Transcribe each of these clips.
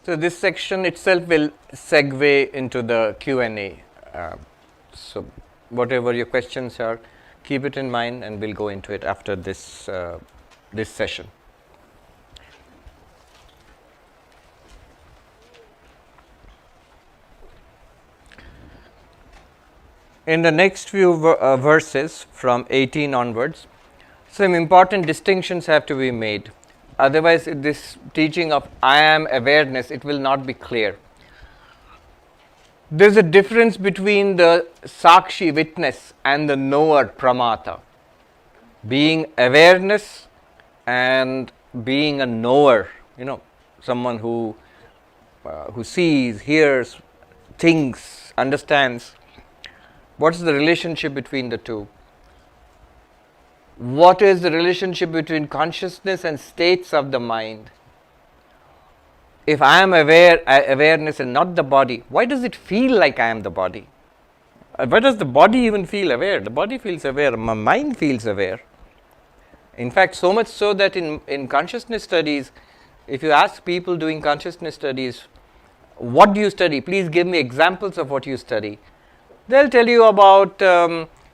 So this section itself will segue into the Q&A. So whatever your questions are, keep it in mind, and we'll go into it after this this session. In the next few verses from 18 onwards, some important distinctions have to be made. Otherwise, this teaching of I am awareness, it will not be clear. There's a difference between the Sakshi witness and the knower Pramata. Being awareness and being a knower, someone who sees, hears, thinks, understands. What's the relationship between the two? What is the relationship between consciousness and states of the mind? If I am awareness and not the body, why does it feel like I am the body? Why does the body even feel aware? The body feels aware, my mind feels aware. In fact, so much so that in consciousness studies, if you ask people doing consciousness studies, what do you study? Please give me examples of what you study. They'll tell you about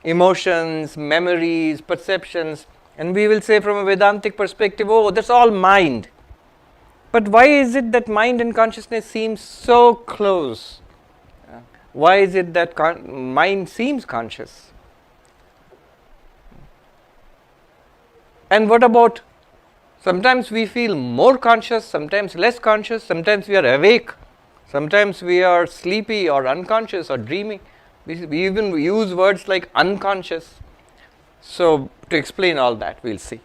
emotions, memories, perceptions, and we will say from a Vedantic perspective, oh, that's all mind. But why is it that mind and consciousness seem so close? Why is it that mind seems conscious? And what about, sometimes we feel more conscious, sometimes less conscious, sometimes we are awake, sometimes we are sleepy or unconscious or dreaming. We even use words like unconscious. So, to explain all that, we'll see.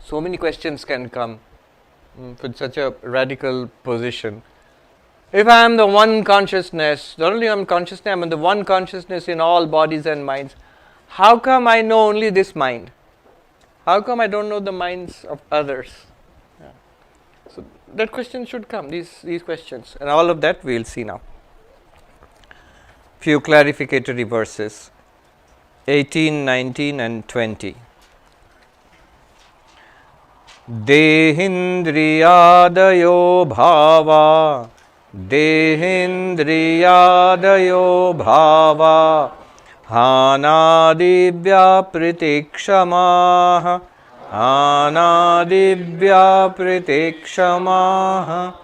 So many questions can come with such a radical position. If I am the one consciousness, not only I am consciousness, I am the one consciousness in all bodies and minds, how come I know only this mind? How come I don't know the minds of others? So that question should come, these questions, and all of that we will see now. Few clarificatory verses, 18, 19 and 20. Dehindriyadayo bhava, Dehindriyadayo bhava, Hanadibhya pritikshamaha, Hanadibhya pritikshamaha,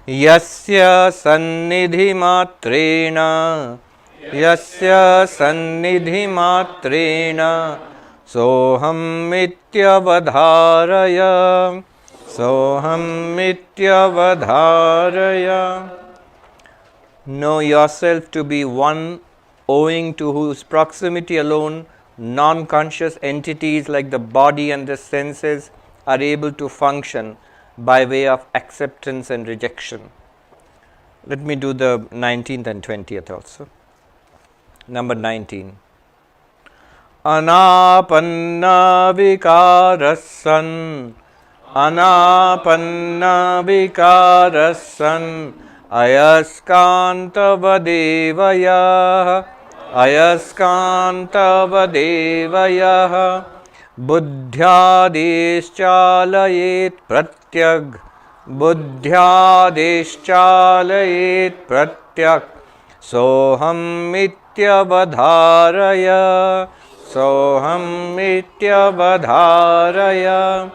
Yasya sannidhi matrena, Yasya sannidhi matrena, Soham mityavadharaya, Soham mityavadharaya. Know yourself to be one, owing to whose proximity alone non-conscious entities like the body and the senses are able to function by way of acceptance and rejection. Let me do the 19th and 20th also. Number 19. Anapanna vikarasan, Anapanna vikarasan, Ayaskantavadevaya, Ayaskantavadevaya, Buddhyadeschchalayet pratyag, Buddhyadeschchalayet pratyag, Soham mityavadharaya, Soham mityavadharaya.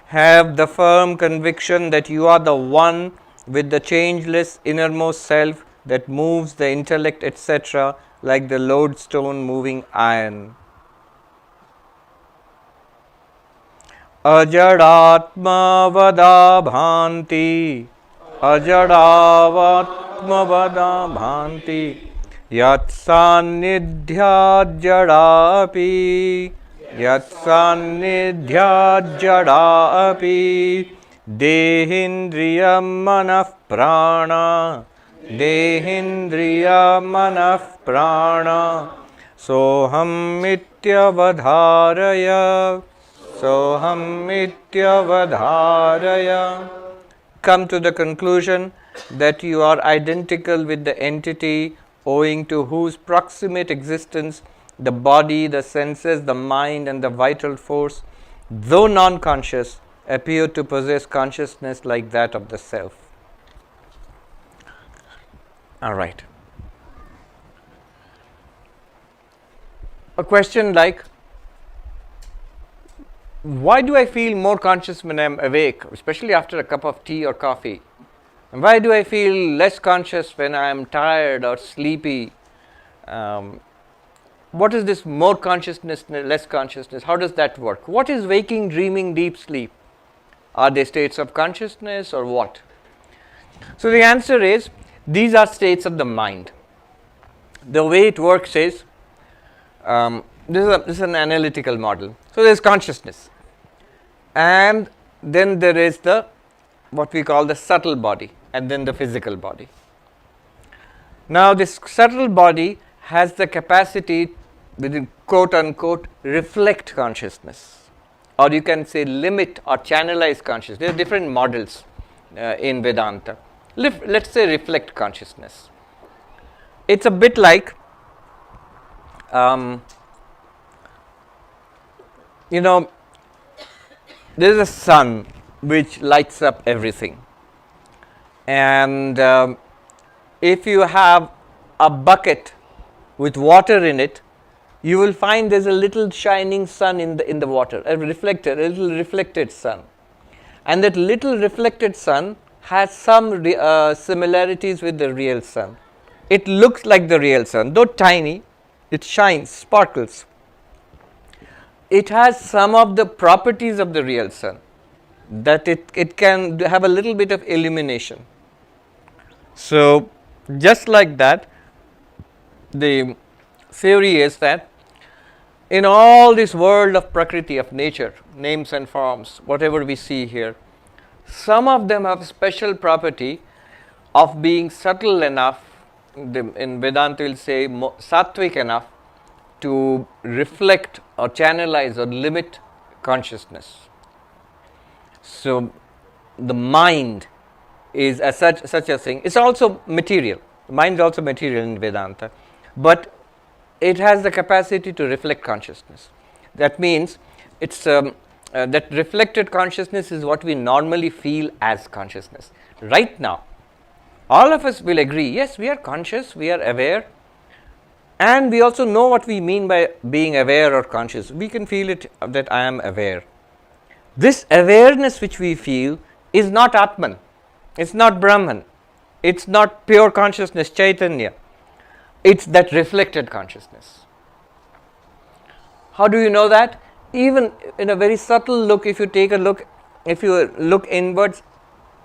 Have the firm conviction that you are the one with the changeless innermost self that moves the intellect, etc., like the lodestone moving iron. Ajadatma vada bhanti, Ajadavatma vada bhanti, Yat sannidhyat jadapi, Yat sannidhyat jadapi, Dehindriyam manah prana, Dehindriyam manah prana, Soham mityavadharaya, Soham mityavadharaya. Come to the conclusion that you are identical with the entity owing to whose proximate existence the body, the senses, the mind and the vital force though non-conscious, appear to possess consciousness like that of the self. All right. A question like, why do I feel more conscious when I am awake, especially after a cup of tea or coffee? And why do I feel less conscious when I am tired or sleepy? What is this more consciousness, less consciousness? How does that work? What is waking, dreaming, deep sleep? Are they states of consciousness or what? So the answer is, these are states of the mind. The way it works is, this is an analytical model. So there is consciousness, and then there is the what we call the subtle body, and then the physical body. Now this subtle body has the capacity, within quote unquote, reflect consciousness, or you can say limit or channelize consciousness. There are different models in Vedanta. Let's say reflect consciousness. It's a bit like there is a sun which lights up everything, and if you have a bucket with water in it, you will find there's a little shining sun in the water, a little reflected sun, and that little reflected sun has some similarities with the real sun. It looks like the real sun, though tiny. It shines, sparkles. It has some of the properties of the real sun, that it can have a little bit of illumination. So just like that, the theory is that in all this world of Prakriti, of nature, names and forms, whatever we see here, some of them have special property of being subtle enough, in Vedanta will say sattvic enough, to reflect or channelize or limit consciousness. So the mind is as such a thing. It's also material. The mind is also material in Vedanta, but it has the capacity to reflect consciousness. That means it's that reflected consciousness is what we normally feel as consciousness. Right now, all of us will agree, yes, we are conscious, we are aware, and we also know what we mean by being aware or conscious. We can feel it, that I am aware. This awareness which we feel is not Atman, it's not Brahman, it's not pure consciousness, Chaitanya. It's that reflected consciousness. How do you know that? Even in a very subtle look, if you look inwards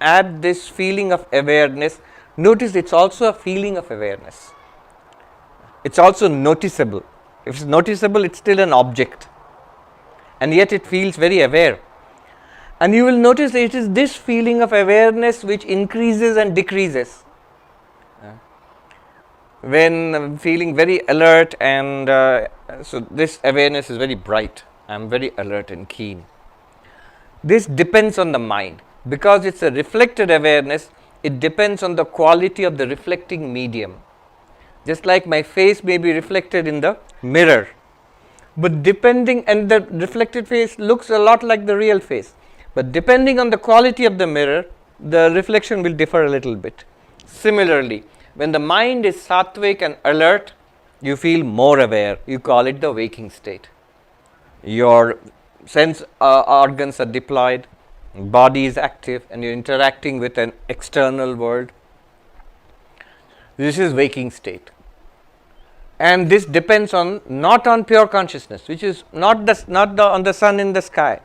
at this feeling of awareness, notice it's also a feeling of awareness. It's also noticeable. If it's noticeable, it's still an object, and yet it feels very aware. And you will notice that it is this feeling of awareness which increases and decreases. When I'm feeling very alert, and so this awareness is very bright, I'm very alert and keen. This depends on the mind. Because it's a reflected awareness, it depends on the quality of the reflecting medium. Just like my face may be reflected in the mirror, but and the reflected face looks a lot like the real face, but depending on the quality of the mirror, the reflection will differ a little bit. Similarly, when the mind is sattvic and alert, you feel more aware. You call it the waking state. Your sense organs are deployed, body is active, and you're interacting with an external world. This is waking state. And this depends not on pure consciousness, which is not on the sun in the sky.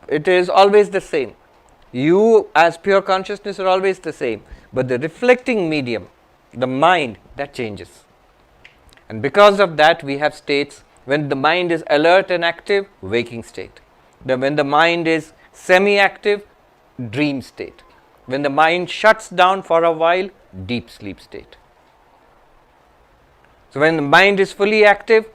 It is always the same. You as pure consciousness are always the same, but the reflecting medium, the mind, that changes. And because of that, we have states when the mind is alert and active, waking state. When the mind is semi-active, dream state. When the mind shuts down for a while, deep sleep state. So when the mind is fully active,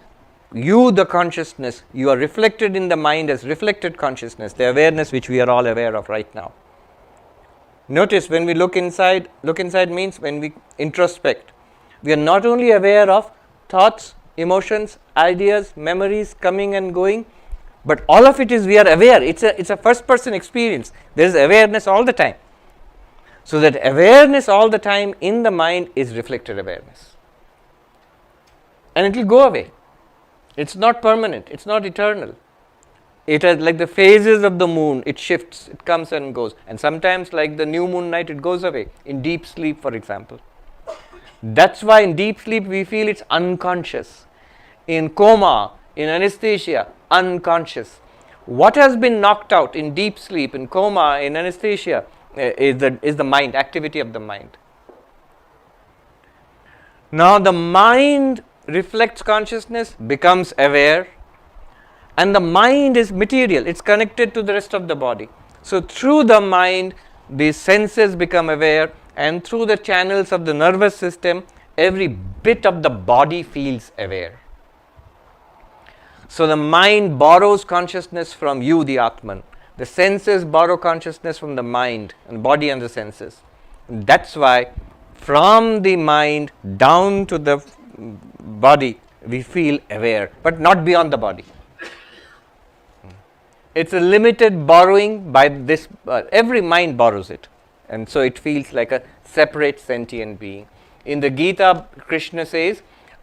you, the consciousness, you are reflected in the mind as reflected consciousness, the awareness which we are all aware of right now. Notice when we look inside means when we introspect, we are not only aware of thoughts, emotions, ideas, memories coming and going, But all of it is we are aware. It's a first person experience. There is awareness all the time. So that awareness all the time in the mind is reflected awareness. And it will go away. It's not permanent. It's not eternal. It is like the phases of the moon. It shifts. It comes and goes. And sometimes like the new moon night, it goes away. In deep sleep, for example. That's why in deep sleep we feel it's unconscious. In coma, in anesthesia, unconscious. What has been knocked out in deep sleep, in coma, in anesthesia, is the mind, activity of the mind. Now the mind reflects consciousness, becomes aware, and the mind is material. It's connected to the rest of the body. So through the mind, the senses become aware, and through the channels of the nervous system, every bit of the body feels aware. So the mind borrows consciousness from you, the Atman. The senses borrow consciousness from the mind and body and the senses. And that's why from the mind down to the body, we feel aware, but not beyond the body. It's a limited borrowing by this, every mind borrows it. And so it feels like a separate sentient being. In the Gita, Krishna says,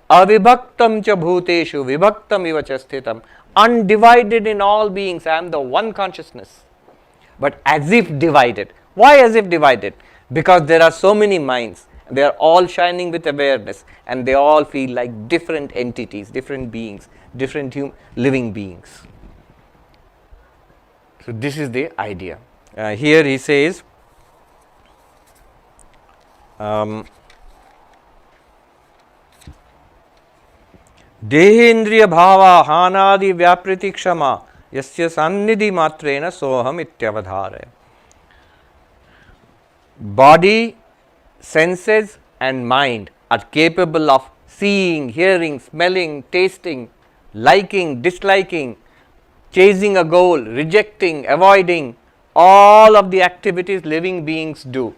Avibhaktam cha bhuteshu vibhaktam iva cha sthitam. Undivided in all beings, I am the one consciousness. But as if divided. Why as if divided? Because there are so many minds. They are all shining with awareness. And they all feel like different entities, different beings, different living beings. So this is the idea. Here he says, Dehendriya bhava hanadi vyapriti kshama yasya sannidhi matrena soham ityavadharaya. Body, senses and mind are capable of seeing, hearing, smelling, tasting, liking, disliking, chasing a goal, rejecting, avoiding, all of the activities living beings do.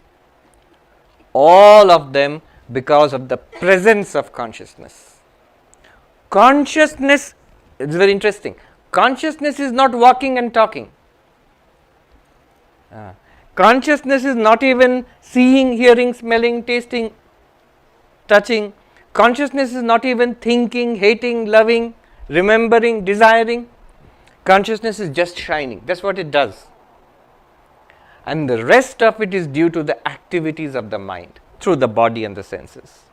All of them because of the presence of consciousness. Consciousness, it's very interesting. Consciousness is not walking and talking. Consciousness is not even seeing, hearing, smelling, tasting, touching. Consciousness is not even thinking, hating, loving, remembering, desiring. Consciousness is just shining. That's what it does. And the rest of it is due to the activities of the mind through the body and the senses.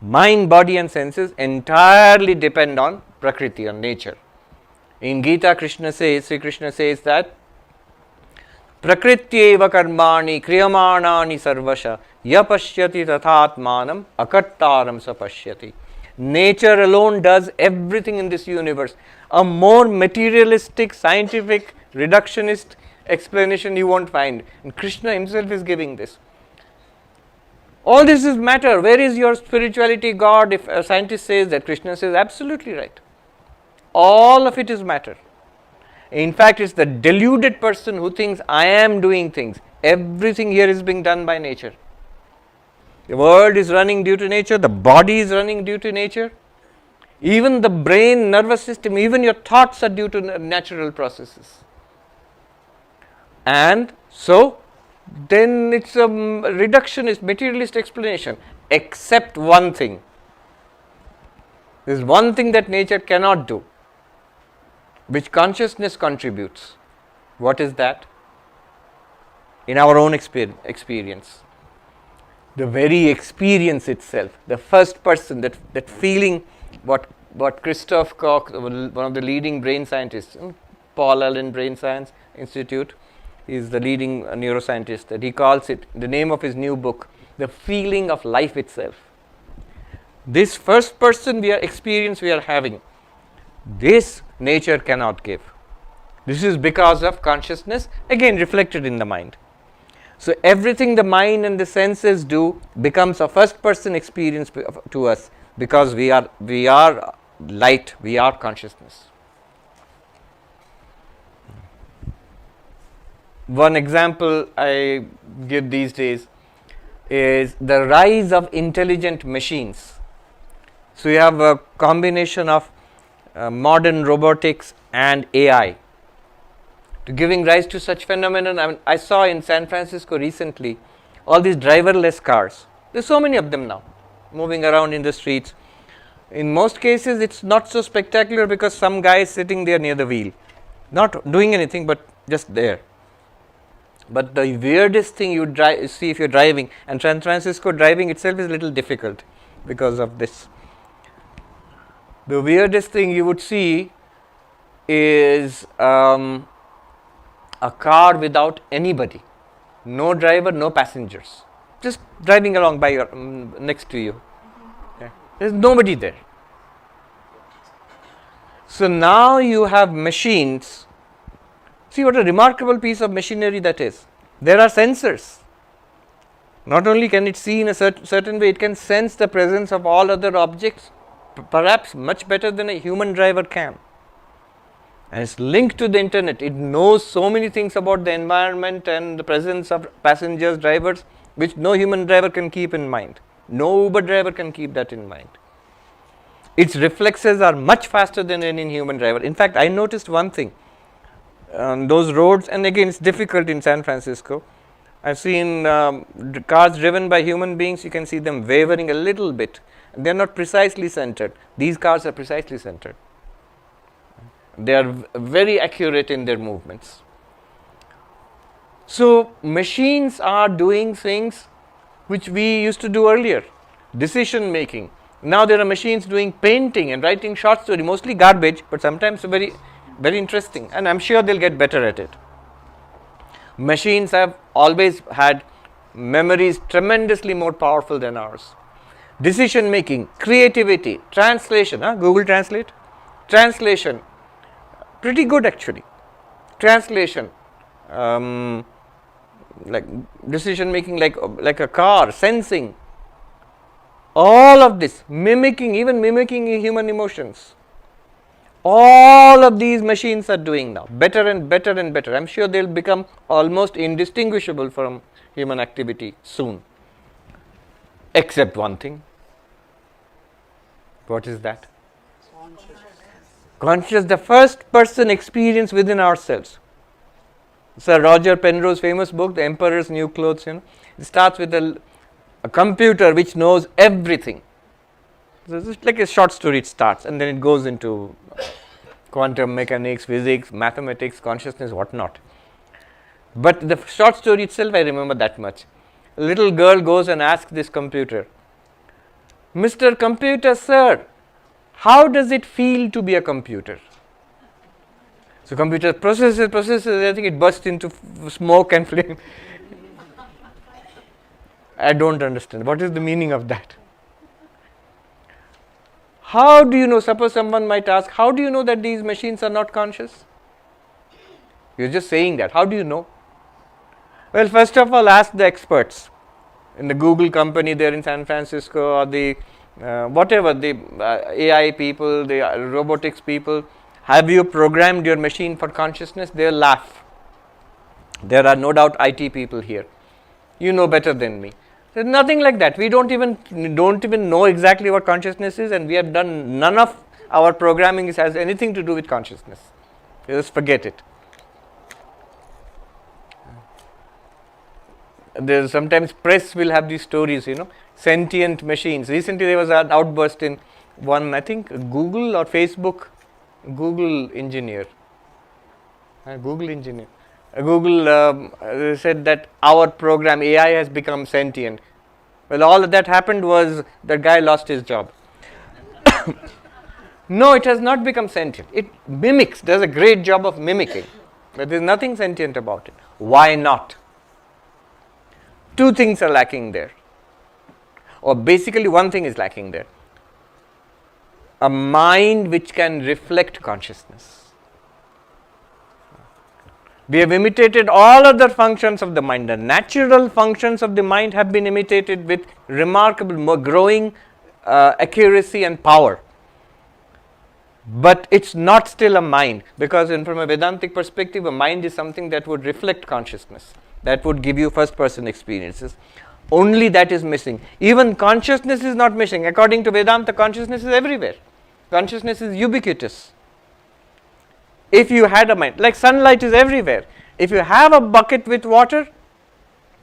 Mind, body and senses entirely depend on Prakriti, on nature. In Gita, Sri Krishna says that Prakrityeva karmani kriyamanani sarvasha yapashyati tathatmanam akartaram sapashyati. Nature alone does everything in this universe. A more materialistic, scientific, reductionist explanation you won't find. And Krishna himself is giving this. All this is matter. Where is your spirituality, God? If a scientist says that, Krishna says absolutely right. All of it is matter. In fact, it's the deluded person who thinks I am doing things. Everything here is being done by nature. The world is running due to nature. The body is running due to nature. Even the brain, nervous system, even your thoughts are due to natural processes. And so, then it's a reductionist, materialist explanation, except one thing. There is one thing that nature cannot do, which consciousness contributes. What is that? In our own experience. The very experience itself, the first person, that feeling, what Christoph Koch, one of the leading brain scientists, Paul Allen Brain Science Institute, is the leading neuroscientist, that he calls it, the name of his new book, the feeling of life itself. This first person experience we are having, this nature cannot give. This is because of consciousness, again reflected in the mind. So everything the mind and the senses do becomes a first person experience to us, because we are light, we are consciousness. One example I give these days is the rise of intelligent machines. So you have a combination of modern robotics and AI to giving rise to such phenomenon. I saw in San Francisco recently all these driverless cars. There's so many of them now moving around in the streets. In most cases, it's not so spectacular because some guy is sitting there near the wheel, not doing anything but just there. But the weirdest thing you see if you're driving, and San Francisco driving itself is a little difficult because of this. The weirdest thing you would see is a car without anybody, no driver, no passengers, just driving along by your next to you. Okay. There's nobody there. So now you have machines. See what a remarkable piece of machinery that is. There are sensors. Not only can it see in a certain way, it can sense the presence of all other objects, perhaps much better than a human driver can. And it's linked to the internet. It knows so many things about the environment and the presence of passengers, drivers, which no human driver can keep in mind. No Uber driver can keep that in mind. Its reflexes are much faster than any human driver. In fact, I noticed one thing. On those roads, and again it's difficult in San Francisco, I've seen cars driven by human beings. You can see them wavering a little bit. They are not precisely centered. These cars are precisely centered. They are very accurate in their movements. So machines are doing things which we used to do earlier. Decision making. Now there are machines doing painting and writing short story, mostly garbage, but sometimes very interesting, and I'm sure they'll get better at it. Machines have always had memories tremendously more powerful than ours. Decision making, creativity, translation, Google Translate, translation, pretty good actually. Translation, like decision making, like a car, sensing, all of this, even mimicking human emotions. All of these machines are doing now better and better and better. I'm sure they'll become almost indistinguishable from human activity soon. Except one thing. What is that? Conscious, the first person experience within ourselves. Sir Roger Penrose's famous book, The Emperor's New Clothes, it starts with a computer which knows everything. So it's like a short story, it starts, and then it goes into quantum mechanics, physics, mathematics, consciousness, whatnot. But the short story itself, I remember that much. A little girl goes and asks this computer, Mr. Computer, sir, how does it feel to be a computer? So computer processes, I think it bursts into smoke and flame. I don't understand. What is the meaning of that? How do you know? Suppose someone might ask, how do you know that these machines are not conscious? You're just saying that. How do you know? Well, first of all, ask the experts in the Google company there in San Francisco, or the whatever, the AI people, the robotics people. Have you programmed your machine for consciousness? They'll laugh. There are no doubt IT people here. You know better than me. There's nothing like that. We don't even know exactly what consciousness is, and we have done none of our programming has anything to do with consciousness. Just forget it. There's sometimes press will have these stories, sentient machines. Recently there was an outburst in one, I think Google or Facebook, Google engineer. Google said that our program AI has become sentient. Well, all that happened was the guy lost his job. No, it has not become sentient. It mimics, does a great job of mimicking, but there is nothing sentient about it. Why not? Two things are lacking there, or basically one thing is lacking there. A mind which can reflect consciousness. We have imitated all other functions of the mind. The natural functions of the mind have been imitated with remarkable, growing accuracy and power. But it's not still a mind, because from a Vedantic perspective, a mind is something that would reflect consciousness, that would give you first person experiences. Only that is missing. Even consciousness is not missing. According to Vedanta, consciousness is everywhere. Consciousness is ubiquitous. If you had a mind, like sunlight is everywhere. If you have a bucket with water,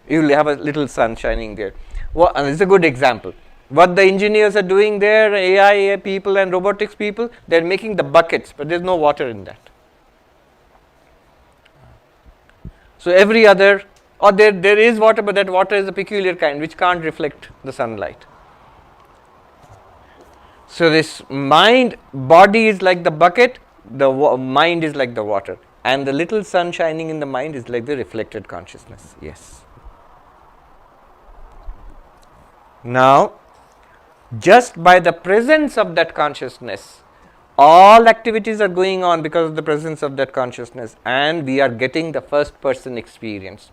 you will have a little sun shining there. Well, and it's a good example. What the engineers are doing there, AI people and robotics people, they are making the buckets, but there is no water in that. So every other, or there is water, but that water is a peculiar kind which can't reflect the sunlight. So this mind, body is like the bucket, the mind is like the water, and the little sun shining in the mind is like the reflected consciousness. Yes. Now, just by the presence of that consciousness, all activities are going on because of the presence of that consciousness, and we are getting the first person experience.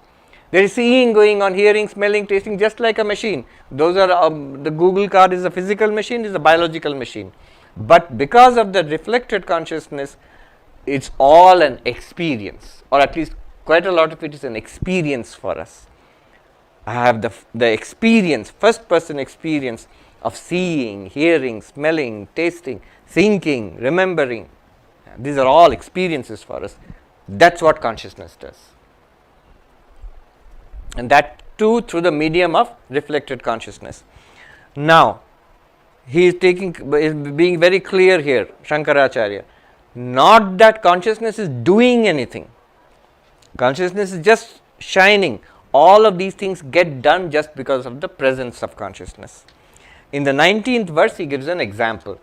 There is seeing going on, hearing, smelling, tasting, just like a machine. Those are the Google car is a physical machine, is a biological machine. But because of the reflected consciousness, it's all an experience, or at least quite a lot of it is an experience for us. I have the experience, first person experience of seeing, hearing, smelling, tasting, thinking, remembering. These are all experiences for us. That's what consciousness does. And that too through the medium of reflected consciousness. Now, he is being very clear here, Shankaracharya. Not that consciousness is doing anything. Consciousness is just shining. All of these things get done just because of the presence of consciousness. In the 19th verse, he gives an example.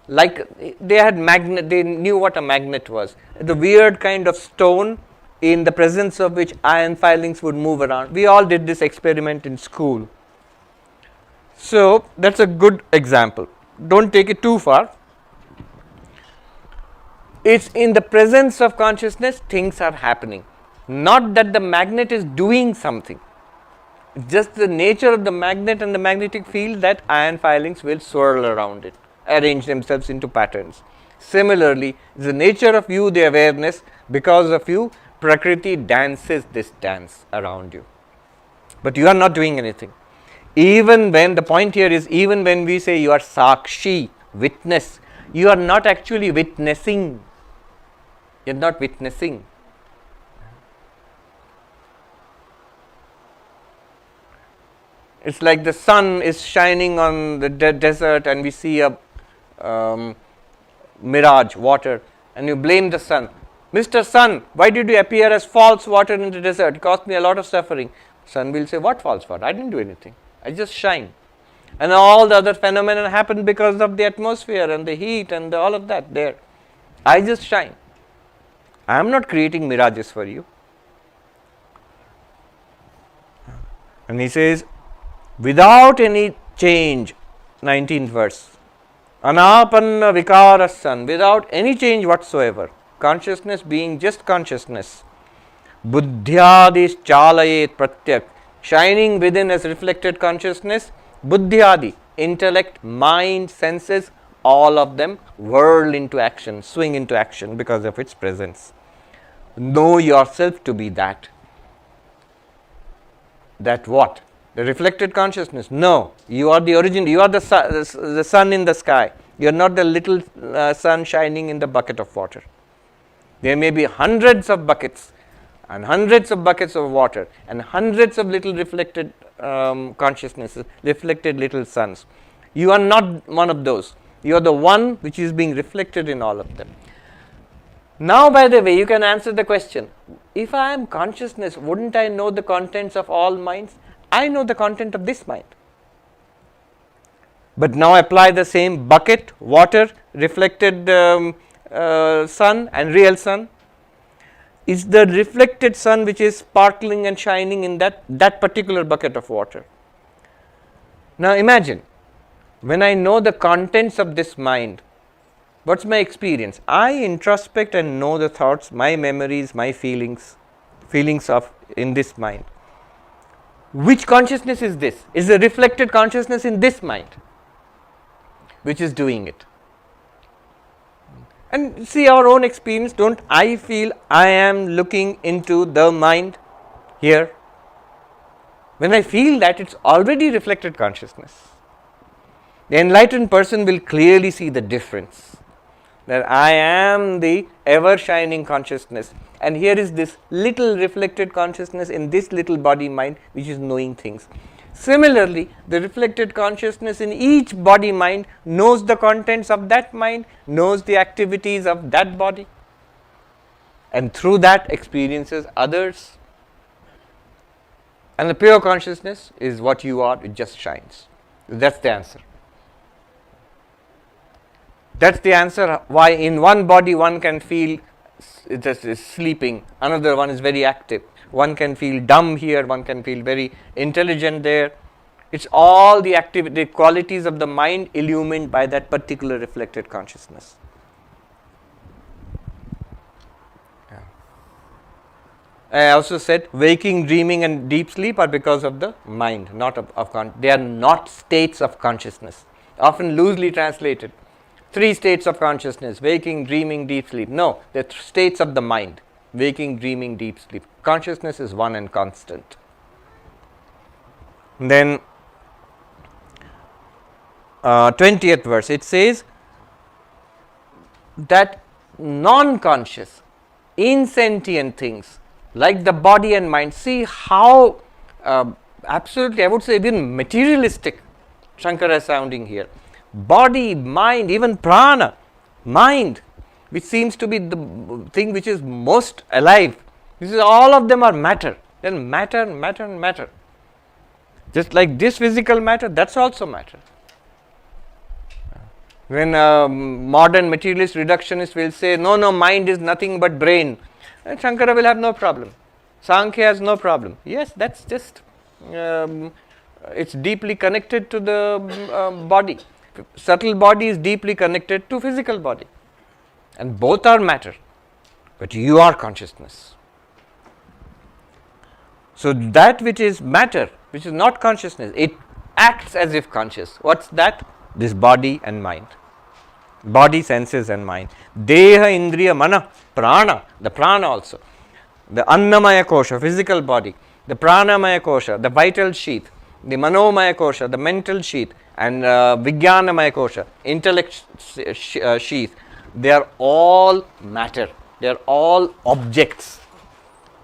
Like they knew what a magnet was. The weird kind of stone in the presence of which iron filings would move around. We all did this experiment in school. So, that's a good example. Don't take it too far. It's in the presence of consciousness, things are happening. Not that the magnet is doing something. It's just the nature of the magnet and the magnetic field that iron filings will swirl around it, arrange themselves into patterns. Similarly, it's the nature of you, the awareness, because of you, Prakriti dances this dance around you. But you are not doing anything. Even when, the point here is, even when we say you are Sakshi, witness, you are not actually witnessing. You are not witnessing. It's like the sun is shining on the desert and we see a mirage, water, and you blame the sun. Mr. Sun, why did you appear as false water in the desert? It caused me a lot of suffering. Sun will say, what false water? I didn't do anything. I just shine. And all the other phenomena happen because of the atmosphere and the heat and all of that there. I just shine. I am not creating mirages for you. And he says, without any change, 19th verse, anapanna vikara san, without any change whatsoever, consciousness being just consciousness, buddhyadis chalayet pratyak, shining within as reflected consciousness, buddhyadi, intellect, mind, senses, all of them whirl into action, swing into action because of its presence. Know yourself to be that. That what? The reflected consciousness. No, you are the origin, you are the sun in the sky. You are not the little sun shining in the bucket of water. There may be hundreds of buckets and hundreds of buckets of water and hundreds of little reflected consciousnesses, reflected little suns. You are not one of those. You are the one which is being reflected in all of them. Now, by the way, you can answer the question, if I am consciousness, wouldn't I know the contents of all minds? I know the content of this mind. But now apply the same bucket, water, reflected sun and real sun. Is the reflected sun which is sparkling and shining in that particular bucket of water. Now imagine, when I know the contents of this mind, what's my experience? I introspect and know the thoughts, my memories, my feelings of in this mind. Which consciousness is this? Is the reflected consciousness in this mind which is doing it. And see our own experience, don't I feel I am looking into the mind here? When I feel that, it's already reflected consciousness. The enlightened person will clearly see the difference, that I am the ever shining consciousness, and here is this little reflected consciousness in this little body mind which is knowing things. Similarly, the reflected consciousness in each body mind knows the contents of that mind, knows the activities of that body, and through that experiences others. And the pure consciousness is what you are, it just shines. That's the answer. That's the answer why in one body one can feel it is sleeping, another one is very active. One can feel dumb here, one can feel very intelligent there. It's all the the qualities of the mind illumined by that particular reflected consciousness. Yeah. I also said waking, dreaming and deep sleep are because of the mind, not they are not states of consciousness, often loosely translated. 3 states of consciousness: waking, dreaming, deep sleep. No, they're states of the mind: waking, dreaming, deep sleep. Consciousness is one and constant. Then 20th verse, it says that non-conscious, insentient things like the body and mind, see how absolutely, I would say, even materialistic Shankara is sounding here. Body, mind, even prana, mind, which seems to be the thing which is most alive. This is, all of them are matter. Then matter, matter, matter. Just like this physical matter, that's also matter. When modern materialist reductionists will say, no, mind is nothing but brain, Shankara will have no problem. Sankhya has no problem. Yes, that's just, it's deeply connected to the body. Subtle body is deeply connected to physical body, and both are matter, but you are consciousness. So that which is matter, which is not consciousness, it acts as if conscious. What's that? This body and mind. Body, senses and mind. Deha, indriya, mana, prana, the prana also. The annamaya kosha, physical body. The pranamaya kosha, the vital sheath. The manomaya kosha, the mental sheath. And vijnanamaya kosha, intellect sheath. They are all matter. They are all objects.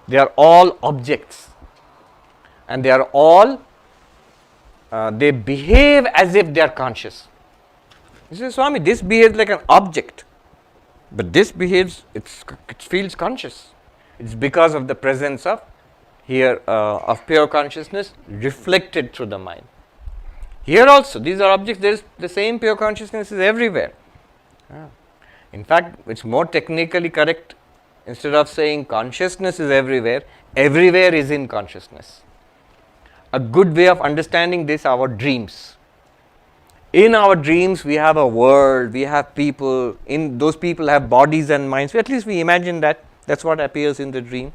They are all objects. And they are all, they behave as if they are conscious. You say, Swami, this behaves like an object, but this behaves, it feels conscious. It's because of the presence of here of pure consciousness reflected through the mind. Here also, these are objects. There is the same pure consciousness is everywhere. In fact, it's more technically correct. Instead of saying consciousness is everywhere, everywhere is in consciousness. A good way of understanding this are our dreams. In our dreams, we have a world, we have people. In those people have bodies and minds. At least we imagine that. That's what appears in the dream.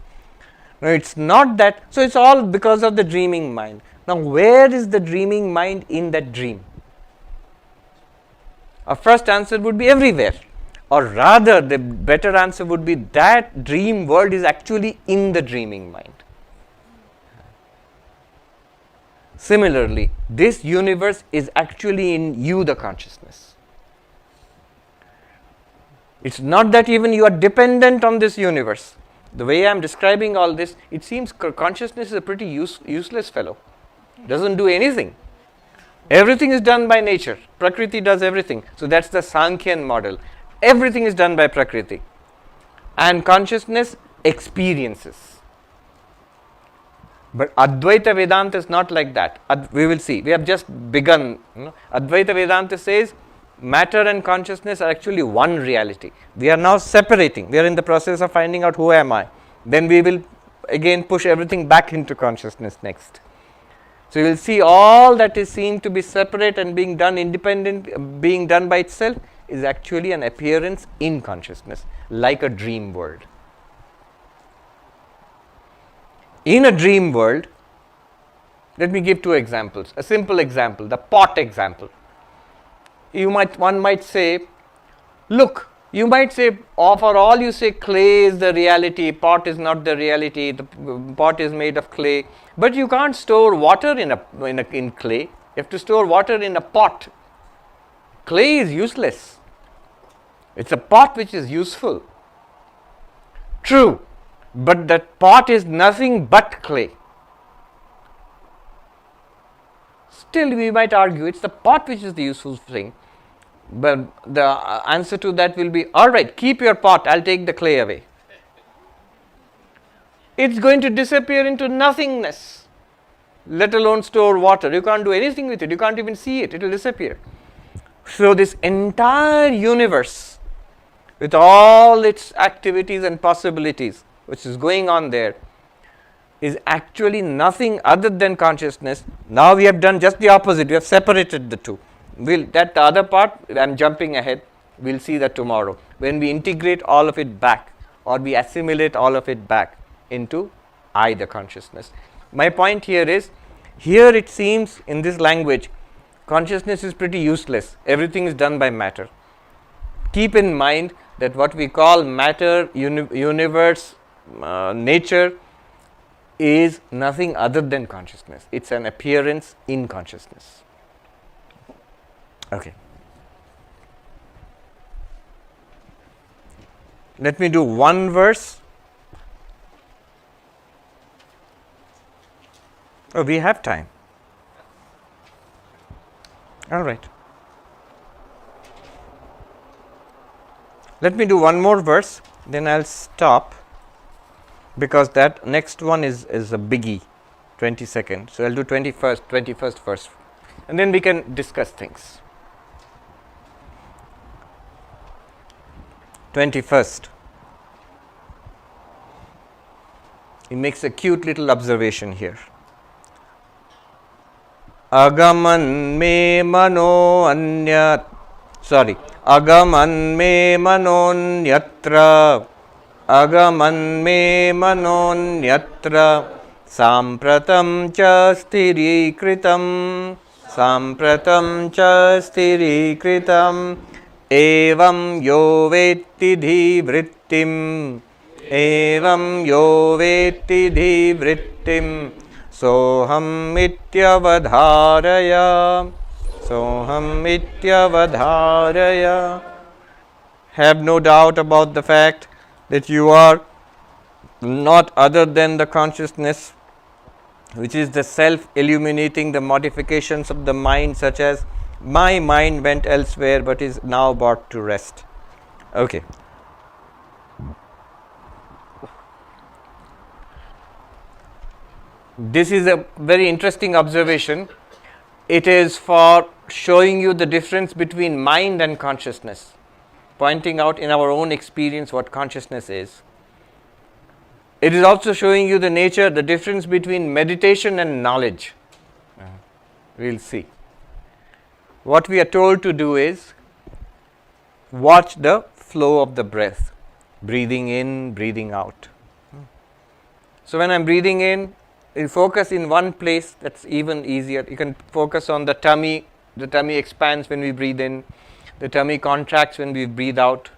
No, it's not that. So it's all because of the dreaming mind. Now, where is the dreaming mind in that dream? Our first answer would be everywhere. Or rather, the better answer would be that dream world is actually in the dreaming mind. Similarly, this universe is actually in you, the consciousness. It's not that even you are dependent on this universe. The way I am describing all this, it seems consciousness is a pretty useless fellow. Doesn't do anything. Everything is done by nature. Prakriti does everything. So that's the Sankhyan model. Everything is done by Prakriti. And consciousness experiences. But Advaita Vedanta is not like that. We will see. We have just begun. Advaita Vedanta says matter and consciousness are actually one reality. We are now separating. We are in the process of finding out who am I. Then we will again push everything back into consciousness next. So you will see all that is seen to be separate and being done independent, being done by itself, is actually an appearance in consciousness, like a dream world. In a dream world, let me give 2 examples. A simple example, the pot example. One might say, look, you might say, for all you say clay is the reality, pot is not the reality, the pot is made of clay, but you can't store water in clay. You have to store water in a pot. Clay is useless. It's a pot which is useful. True, but that pot is nothing but clay. Still, we might argue it's the pot which is the useful thing. But the answer to that will be, all right, keep your pot, I'll take the clay away. It's going to disappear into nothingness, let alone store water. You can't do anything with it, you can't even see it, it will disappear. So this entire universe, with all its activities and possibilities which is going on there, is actually nothing other than consciousness. Now we have done just the opposite, we have separated the two. That the other part, I am jumping ahead, we will see that tomorrow, when we integrate all of it back, or we assimilate all of it back into I, the consciousness. My point here is, here it seems in this language, consciousness is pretty useless, everything is done by matter. Keep in mind that what we call matter, universe, nature, is nothing other than consciousness. It's an appearance in consciousness. Okay. Let me do one verse. Oh, we have time. All right. Let me do one more verse, then I'll stop, because that next one is a biggie, 22nd. So I'll do 21st verse, and then we can discuss things. 21st. He makes a cute little observation here. Agaman me mano anyat. Agaman me manonyatra. Agaman me manonyatra. Sampratam cha sthirikritam. Sampratam cha sthirikritam. Evam yo vetti dhivrittim. Evam yo vetti dhivrittim. Soham ityavadharaya. Soham ityavadharaya. Have no doubt about the fact that you are not other than the consciousness, which is the self illuminating the modifications of the mind, such as my mind went elsewhere but is now brought to rest. Okay. This is a very interesting observation. It is for showing you the difference between mind and consciousness, pointing out in our own experience what consciousness is. It is also showing you the nature, the difference between meditation and knowledge. We will see. What we are told to do is watch the flow of the breath, breathing in, breathing out. So when I am breathing in, you focus in one place, that's even easier. You can focus on the tummy expands when we breathe in, the tummy contracts when we breathe out,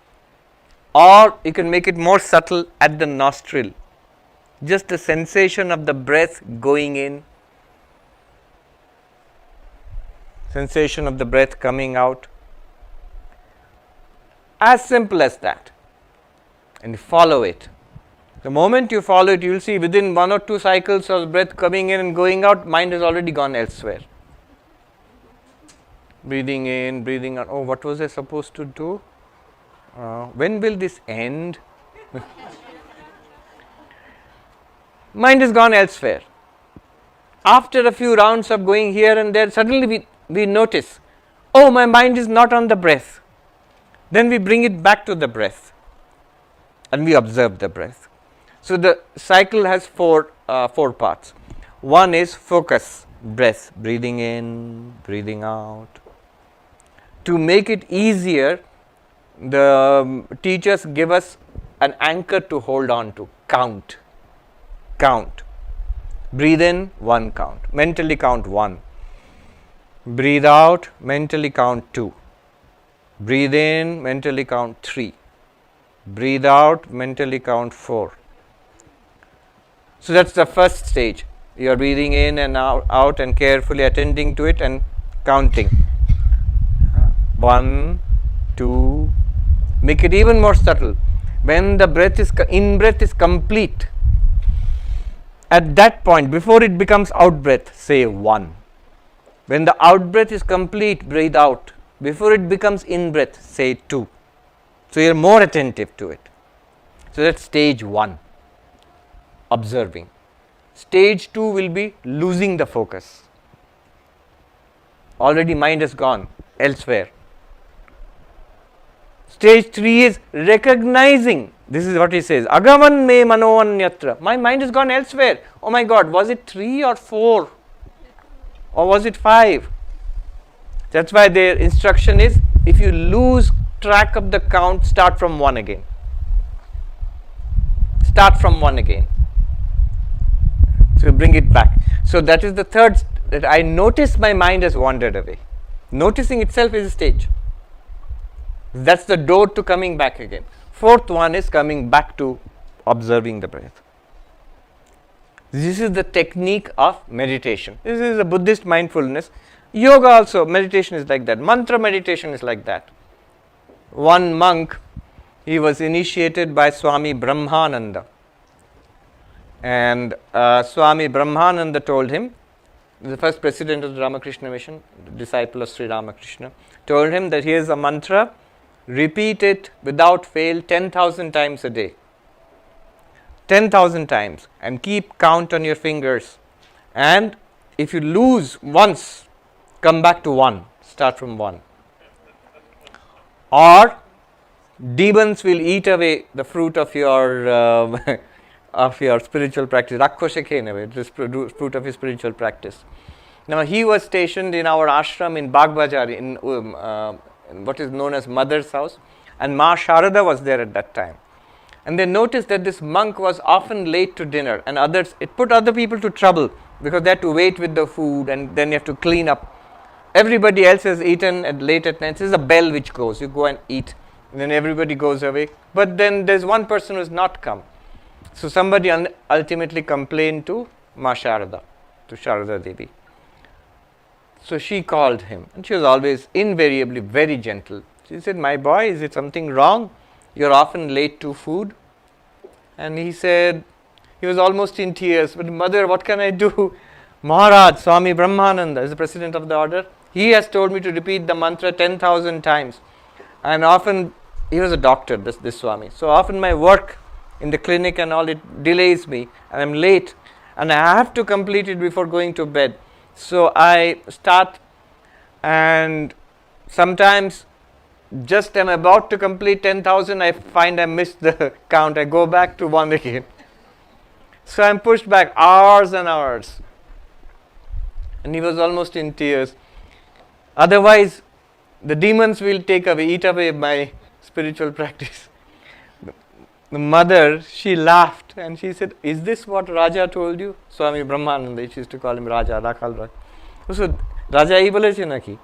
or you can make it more subtle at the nostril, just the sensation of the breath going in, sensation of the breath coming out, as simple as that, and follow it. The moment you follow it, you will see within 1 or 2 cycles of breath coming in and going out, mind has already gone elsewhere. Breathing in, breathing out. Oh, what was I supposed to do? When will this end? Mind has gone elsewhere. After a few rounds of going here and there, suddenly we notice, oh, my mind is not on the breath. Then we bring it back to the breath and we observe the breath. So the cycle has four parts. One is focus, breath, breathing in, breathing out. To make it easier, the teachers give us an anchor to hold on to. Count. Breathe in, 1 count. Mentally count 1. Breathe out, mentally count 2. Breathe in, mentally count 3. Breathe out, mentally count 4. So that's the first stage. You are breathing in and out and carefully attending to it and counting. 1, 2. Make it even more subtle. When the in-breath is complete, at that point, before it becomes out-breath, say 1. When the out-breath is complete, breathe out. Before it becomes in-breath, say 2. So you are more attentive to it. So that's stage 1, observing. Stage 2 will be losing the focus. Already mind has gone elsewhere. Stage 3 is recognizing. This is what he says. Agavan me mano anyatra. My mind has gone elsewhere. Oh my God, was it 3 or 4? Or was it 5? That's why their instruction is, if you lose track of the count, start from 1 again. Start from 1 again. So bring it back. So that is the third, that I notice my mind has wandered away. Noticing itself is a stage. That's the door to coming back again. Fourth one is coming back to observing the breath. This is the technique of meditation. This is a Buddhist mindfulness. Yoga also, meditation is like that. Mantra meditation is like that. One monk, he was initiated by Swami Brahmananda. And Swami Brahmananda told him, the first president of the Ramakrishna mission, the disciple of Sri Ramakrishna, told him that here is a mantra, repeat it without fail 10,000 times a day. 10,000 times, and keep count on your fingers. And if you lose once, come back to 1. Start from 1. Or demons will eat away the fruit of your of your spiritual practice. Rakkhoshe, it is fruit of his spiritual practice. Now he was stationed in our ashram in Bagbazar, in what is known as Mother's house, and Ma Sharada was there at that time. And they noticed that this monk was often late to dinner, and it put other people to trouble because they had to wait with the food, and then you have to clean up. Everybody else has eaten late at night. This is a bell which goes. You go and eat, and then everybody goes away. But then there's one person who has not come. So somebody ultimately complained to Ma Sharada, to Sharada Devi. So she called him, and she was always invariably very gentle. She said, "My boy, is it something wrong? You're often late to food." And he said, he was almost in tears, "But mother, what can I do? Maharaj, Swami Brahmananda is the president of the order. He has told me to repeat the mantra 10,000 times. And often," he was a doctor, this Swami, "so often my work in the clinic and all, it delays me, and I'm late, and I have to complete it before going to bed. So I start, and sometimes just I'm about to complete 10,000, I find I missed the count. I go back to 1 again. So I'm pushed back hours and hours." And he was almost in tears. "Otherwise, the demons will eat away my spiritual practice." The mother, she laughed and she said, "Is this what Raja told you?" Swami Brahmananda, she used to call him Raja, Rakhal Raja. So, Raja hi boleche naki.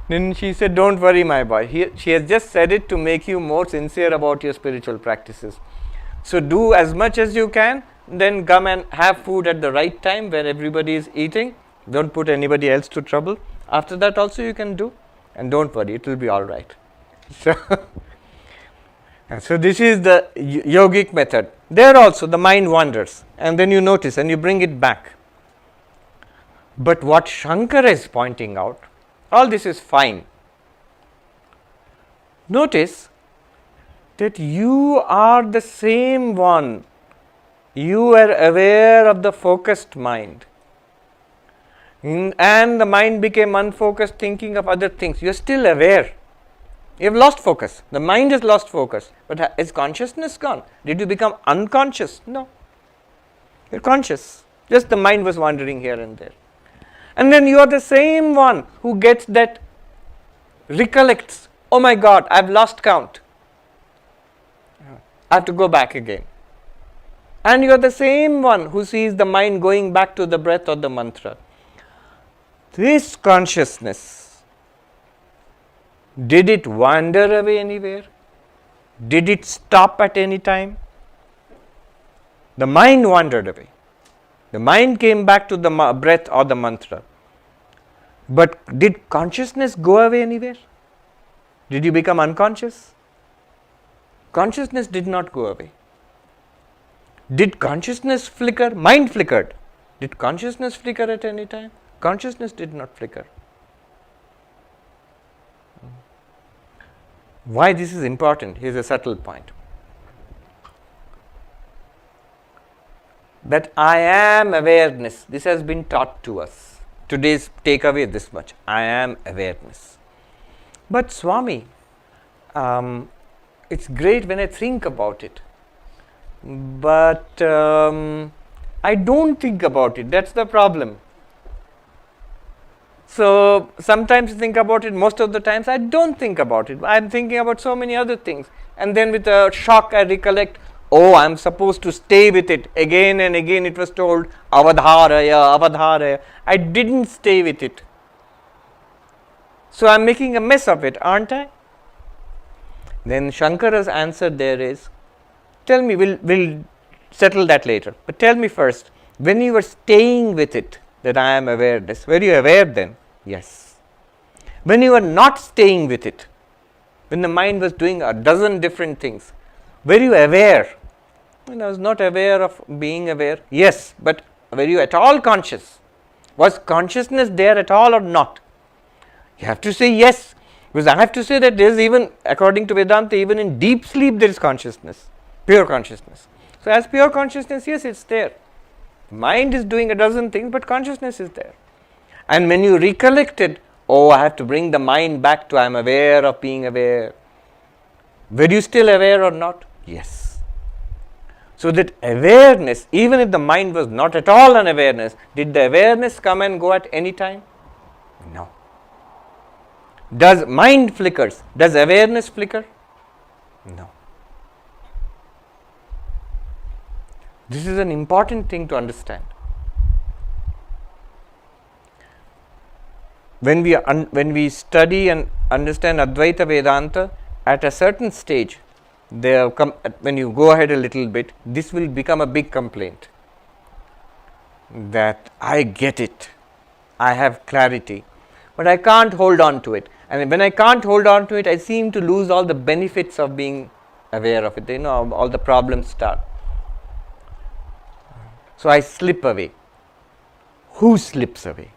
Then she said, "Don't worry, my boy. She has just said it to make you more sincere about your spiritual practices. So do as much as you can, then come and have food at the right time when everybody is eating. Don't put anybody else to trouble. After that also you can do, and don't worry, it will be all right." So this is the yogic method. There also the mind wanders, and then you notice and you bring it back. But what Shankara is pointing out, all this is fine. Notice that you are the same one. You are aware of the focused mind. And the mind became unfocused, thinking of other things. You are still aware. You have lost focus. The mind has lost focus. But is consciousness gone? Did you become unconscious? No. You are conscious. Just the mind was wandering here and there. And then you are the same one who gets that, recollects, "Oh my God, I have lost count. I have to go back again." And you are the same one who sees the mind going back to the breath or the mantra. This consciousness, did it wander away anywhere? Did it stop at any time? The mind wandered away. The mind came back to the breath or the mantra. But did consciousness go away anywhere? Did you become unconscious? Consciousness did not go away. Did consciousness flicker? Mind flickered. Did consciousness flicker at any time? Consciousness did not flicker. Why this is important? Here's a subtle point. That I am awareness, this has been taught to us. Today's takeaway is this much: I am awareness. But Swami, it's great when I think about it, but I don't think about it. That's the problem. So sometimes I think about it, most of the times I don't think about it. I'm thinking about so many other things, and then with a shock I recollect, oh, I'm supposed to stay with it. Again and again it was told, avadharaya, avadharaya. I didn't stay with it. So I'm making a mess of it, aren't I? Then Shankara's answer there is, tell me, we'll settle that later. But tell me first, when you were staying with it, that I am awareness, were you aware then? Yes. When you were not staying with it, when the mind was doing a dozen different things, were you aware? When I was not aware of being aware, yes, but were you at all conscious? Was consciousness there at all or not? You have to say yes, because I have to say that there is, even according to Vedanta, even in deep sleep there is consciousness, pure consciousness. So as pure consciousness, yes, it's there. Mind is doing a dozen things, but consciousness is there. And when you recollected, oh, I have to bring the mind back to I am aware of being aware. Were you still aware or not? Yes. So that awareness, even if the mind was not at all an awareness, did the awareness come and go at any time? No. Does mind flickers? Does awareness flicker? No. This is an important thing to understand. When we study and understand Advaita Vedanta, at a certain stage, when you go ahead a little bit, this will become a big complaint. That I get it, I have clarity, but I can't hold on to it. And when I can't hold on to it, I seem to lose all the benefits of being aware of it. You know, all the problems start. So I slip away. Who slips away?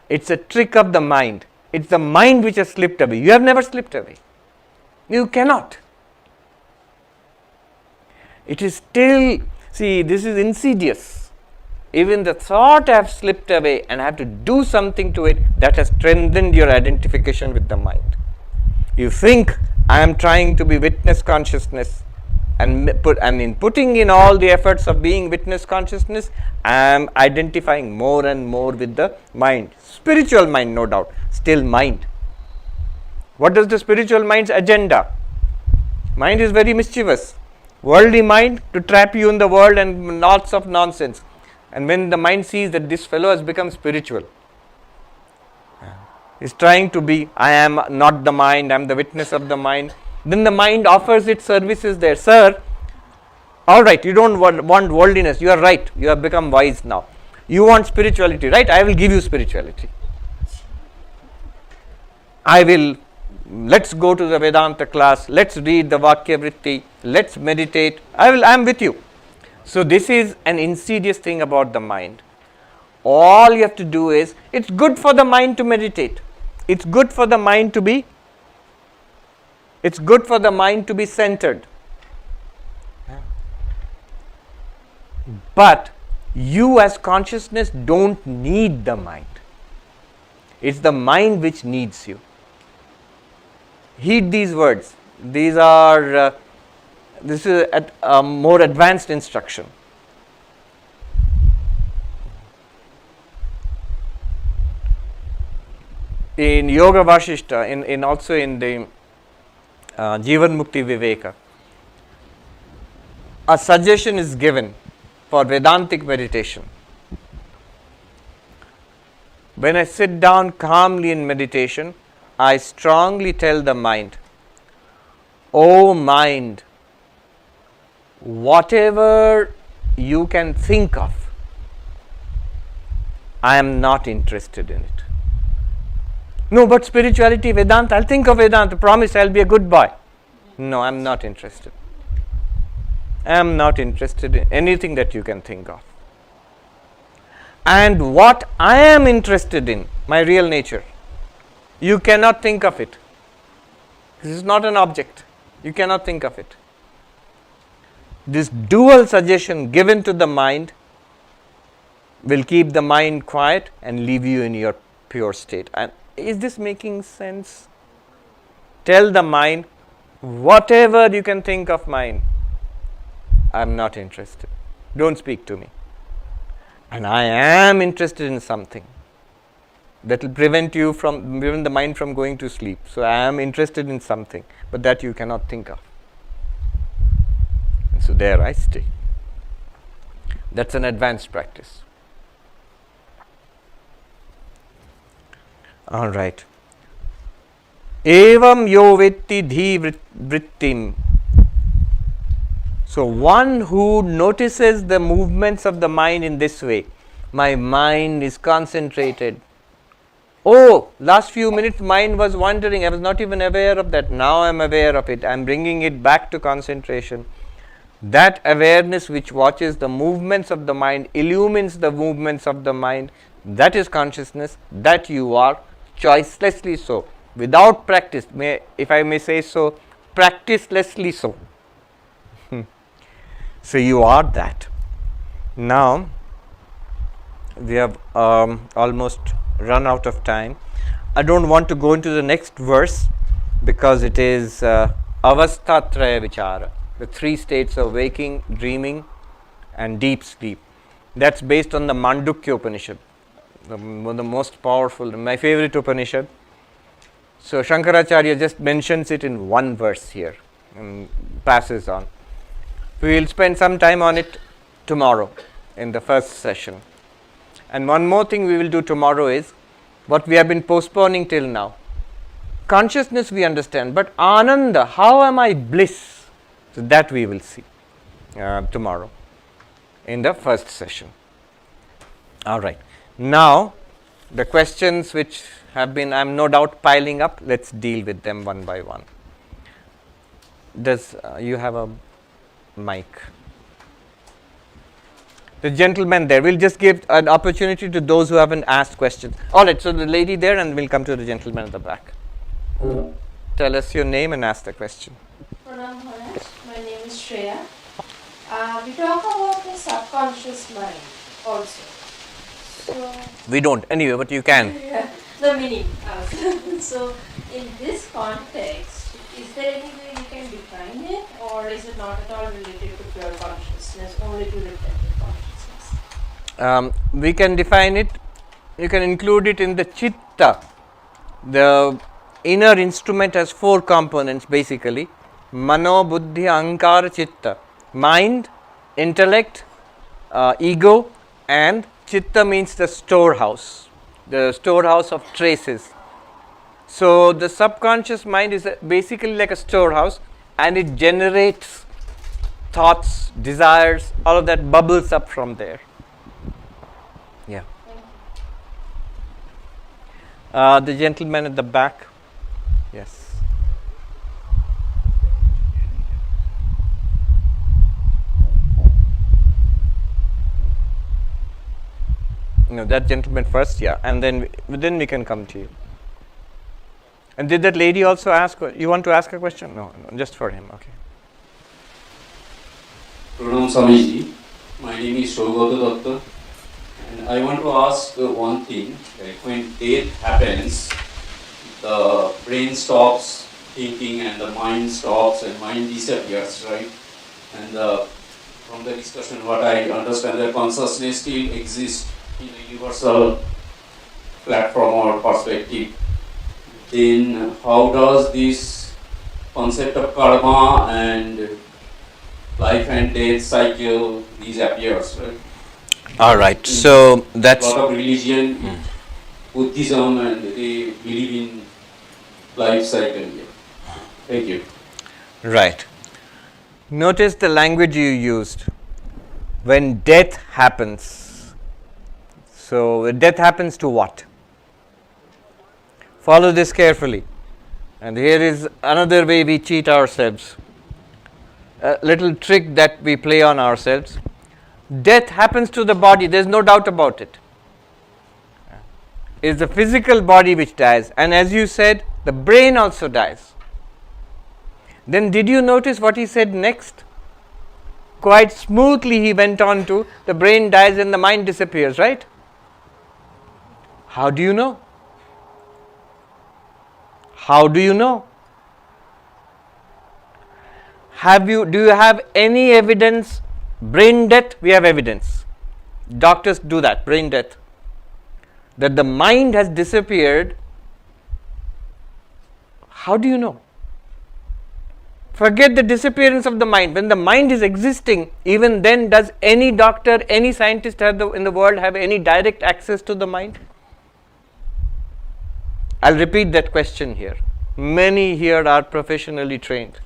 It's a trick of the mind. It's the mind which has slipped away. You have never slipped away. You cannot. It is still, see, this is insidious. Even the thought I have slipped away and I have to do something to it, that has strengthened your identification with the mind. You think, I am trying to be witness consciousness, and in putting in all the efforts of being witness consciousness, I am identifying more and more with the mind. Spiritual mind, no doubt, still mind. What is the spiritual mind's agenda? Mind is very mischievous. Worldly mind, to trap you in the world and lots of nonsense. And when the mind sees that this fellow has become spiritual, is trying to be, I am not the mind, I am the witness of the mind, then the mind offers its services there. Sir, all right, you don't want worldliness, you are right, you have become wise now. You want spirituality, right? I will give you spirituality. Let's go to the Vedanta class, let's read the Vakyavritti, let's meditate, I am with you. So this is an insidious thing about the mind. All you have to do is, it's good for the mind to meditate. It's good for the mind to be centered. But you as consciousness don't need the mind. It's the mind which needs you. Heed these words. This is a more advanced instruction. In Yoga Vashishta, in also in the Jivan Mukti Viveka, a suggestion is given for Vedantic meditation. When I sit down calmly in meditation, I strongly tell the mind, "O mind, whatever you can think of, I am not interested in it. No, but spirituality, Vedanta, I'll think of Vedanta, promise I'll be a good boy. No, I'm not interested. I am not interested in anything that you can think of. And what I am interested in, my real nature, you cannot think of it. This is not an object. You cannot think of it. This dual suggestion given to the mind will keep the mind quiet and leave you in your pure state. And is this making sense? Tell the mind, whatever you can think of mind, I am not interested. Don't speak to me. And I am interested in something that will prevent the mind from going to sleep. So I am interested in something, but that you cannot think of. And so there I stay. That's an advanced practice. All right. Evam yo vetti dhi vrittim. So one who notices the movements of the mind in this way, my mind is concentrated. Oh, last few minutes mind was wandering, I was not even aware of that. Now I am aware of it, I am bringing it back to concentration. That awareness which watches the movements of the mind, illumines the movements of the mind, that is consciousness, that you are, choicelessly so, without practice, if I may say so, practicelessly so. So you are that. Now we have almost run out of time. I don't want to go into the next verse because it is avasthatraya vichara, the three states of waking, dreaming and deep sleep. That's based on the Mandukya Upanishad, the most powerful, my favorite Upanishad. So Shankaracharya just mentions it in one verse here and passes on. We will spend some time on it tomorrow in the first session. And one more thing we will do tomorrow is what we have been postponing till now. Consciousness we understand, but Ananda, how am I bliss? So that we will see tomorrow in the first session. All right. Now, the questions which have been, I am no doubt, piling up, let's deal with them one by one. Does you have a mic? The gentleman there, we'll just give an opportunity to those who haven't asked questions. All right, so the lady there, and we'll come to the gentleman at the back. Tell us your name and ask the question. Pranam Maharaj, my name is Shreya. We talk about the subconscious mind also. So We don't, anyway, but you can. yeah, the meaning. So in this context, is there any way you can define it, or is it not at all related to pure consciousness, only to reflective consciousness? We can define it, you can include it in the chitta. The inner instrument has four components basically: mano, buddhi, ahankara, chitta. Mind, intellect, ego, and chitta means the storehouse of traces. So the subconscious mind is basically like a storehouse, and it generates thoughts, desires, all of that bubbles up from there. Yeah. The gentleman at the back. Yes. No, that gentleman first, yeah, and then we can come to you. And did that lady also ask? You want to ask a question? No, just for him. Okay. Pranam Swamiji, my name is Shogata Datta, and I want to ask one thing. Like when death happens, the brain stops thinking and the mind stops and mind disappears, right? And from the discussion, what I understand, that consciousness still exists in the universal platform or perspective. Then how does this concept of karma and life and death cycle these appears, right? All right. So that's a lot of religion, Buddhism, and they believe in life cycle. Yeah. Thank you. right. Notice the language you used. When death happens. So, death happens to what? Follow this carefully. And here is another way we cheat ourselves. A little trick that we play on ourselves. Death happens to the body, there is no doubt about it. It is the physical body which dies, and as you said, the brain also dies. Then did you notice what he said next? Quite smoothly he went on to, the brain dies and the mind disappears, right? How do you know? How do you know? Do you have any evidence? Brain death, we have evidence. Doctors do that, brain death. That the mind has disappeared. How do you know? Forget the disappearance of the mind. When the mind is existing, even then does any doctor, any scientist in the world have any direct access to the mind? I'll repeat that question here. Many here are professionally trained.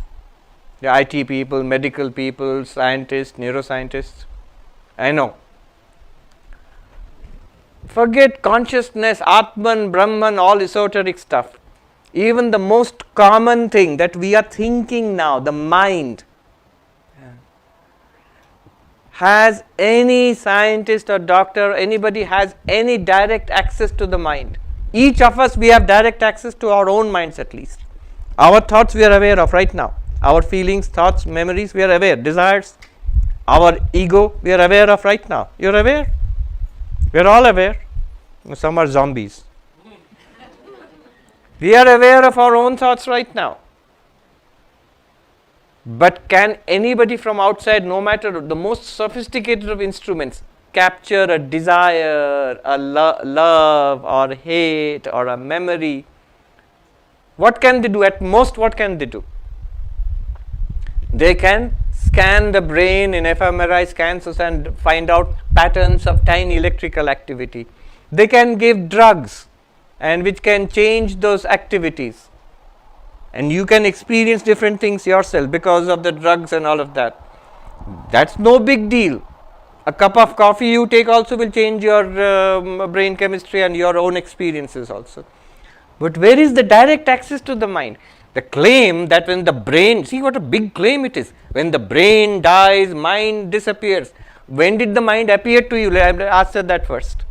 The IT people, medical people, scientists, neuroscientists. I know. Forget consciousness, Atman, Brahman, all esoteric stuff. Even the most common thing that we are thinking now, the mind. Has any scientist or doctor, anybody has any direct access to the mind? Each of us, we have direct access to our own minds at least. Our thoughts we are aware of right now. Our feelings, thoughts, memories, we are aware. Desires, our ego, we are aware of right now. You are aware? We are all aware. Some are zombies. We are aware of our own thoughts right now. But can anybody from outside, no matter the most sophisticated of instruments, capture a desire, a love or hate or a memory? What can they do? At most, what can they do? They can scan the brain in fMRI scans and find out patterns of tiny electrical activity. They can give drugs and which can change those activities. And you can experience different things yourself because of the drugs and all of that. That's no big deal. A cup of coffee you take also will change your brain chemistry and your own experiences also. But where is the direct access to the mind? The claim that when the brain, see what a big claim it is. When the brain dies, mind disappears. When did the mind appear to you? I will answer that first.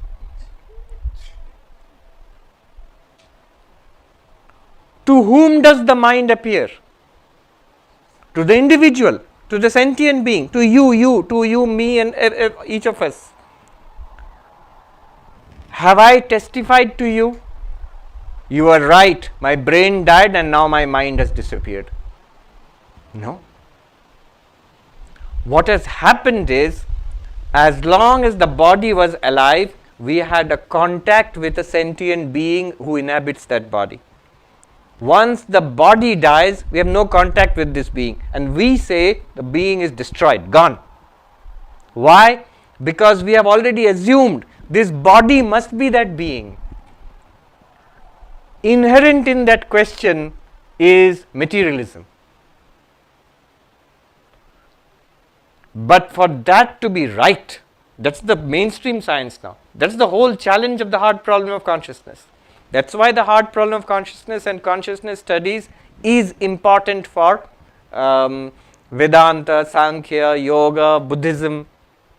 To whom does the mind appear? To the individual, to the sentient being, to you, me and each of us. Have I testified to you? You are right, my brain died and now my mind has disappeared. No. What has happened is, as long as the body was alive, we had a contact with a sentient being who inhabits that body. Once the body dies, we have no contact with this being, and we say the being is destroyed, gone. Why? Because we have already assumed this body must be that being. Inherent in that question is materialism. But for that to be right, that's the mainstream science now. That's the whole challenge of the hard problem of consciousness. That's why the hard problem of consciousness and consciousness studies is important for Vedanta, Sankhya, Yoga, Buddhism.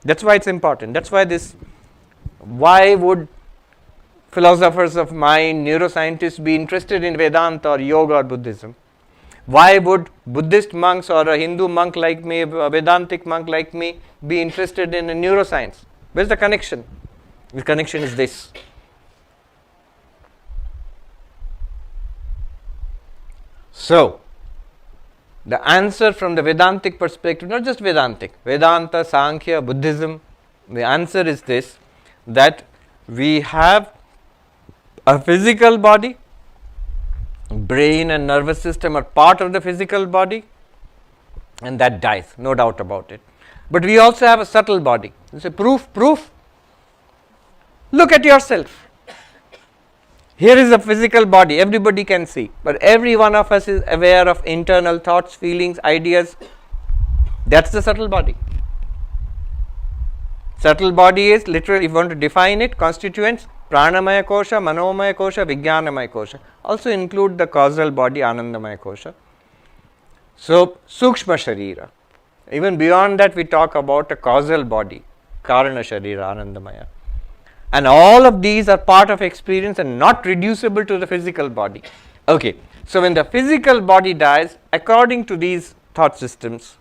That's why it's important. That's why why would philosophers of mind, neuroscientists be interested in Vedanta or Yoga or Buddhism? Why would Buddhist monks or a Hindu monk like me, a Vedantic monk like me be interested in a neuroscience? Where's the connection? The connection is this. So, the answer from the Vedantic perspective, not just Vedantic, Vedanta, Sankhya, Buddhism, the answer is this, that we have a physical body, brain and nervous system are part of the physical body, and that dies, no doubt about it. But we also have a subtle body. You say, proof? Look at yourself. Here is a physical body, everybody can see, but every one of us is aware of internal thoughts, feelings, ideas. That's the subtle body. Subtle body is literally, if you want to define it, constituents pranamaya kosha, manomaya kosha, vijnanamaya kosha. Also include the causal body, anandamaya kosha. So, sukshma sharira. Even beyond that, we talk about a causal body, karana sharira, anandamaya. And all of these are part of experience and not reducible to the physical body. Okay, so when the physical body dies, according to these thought systems,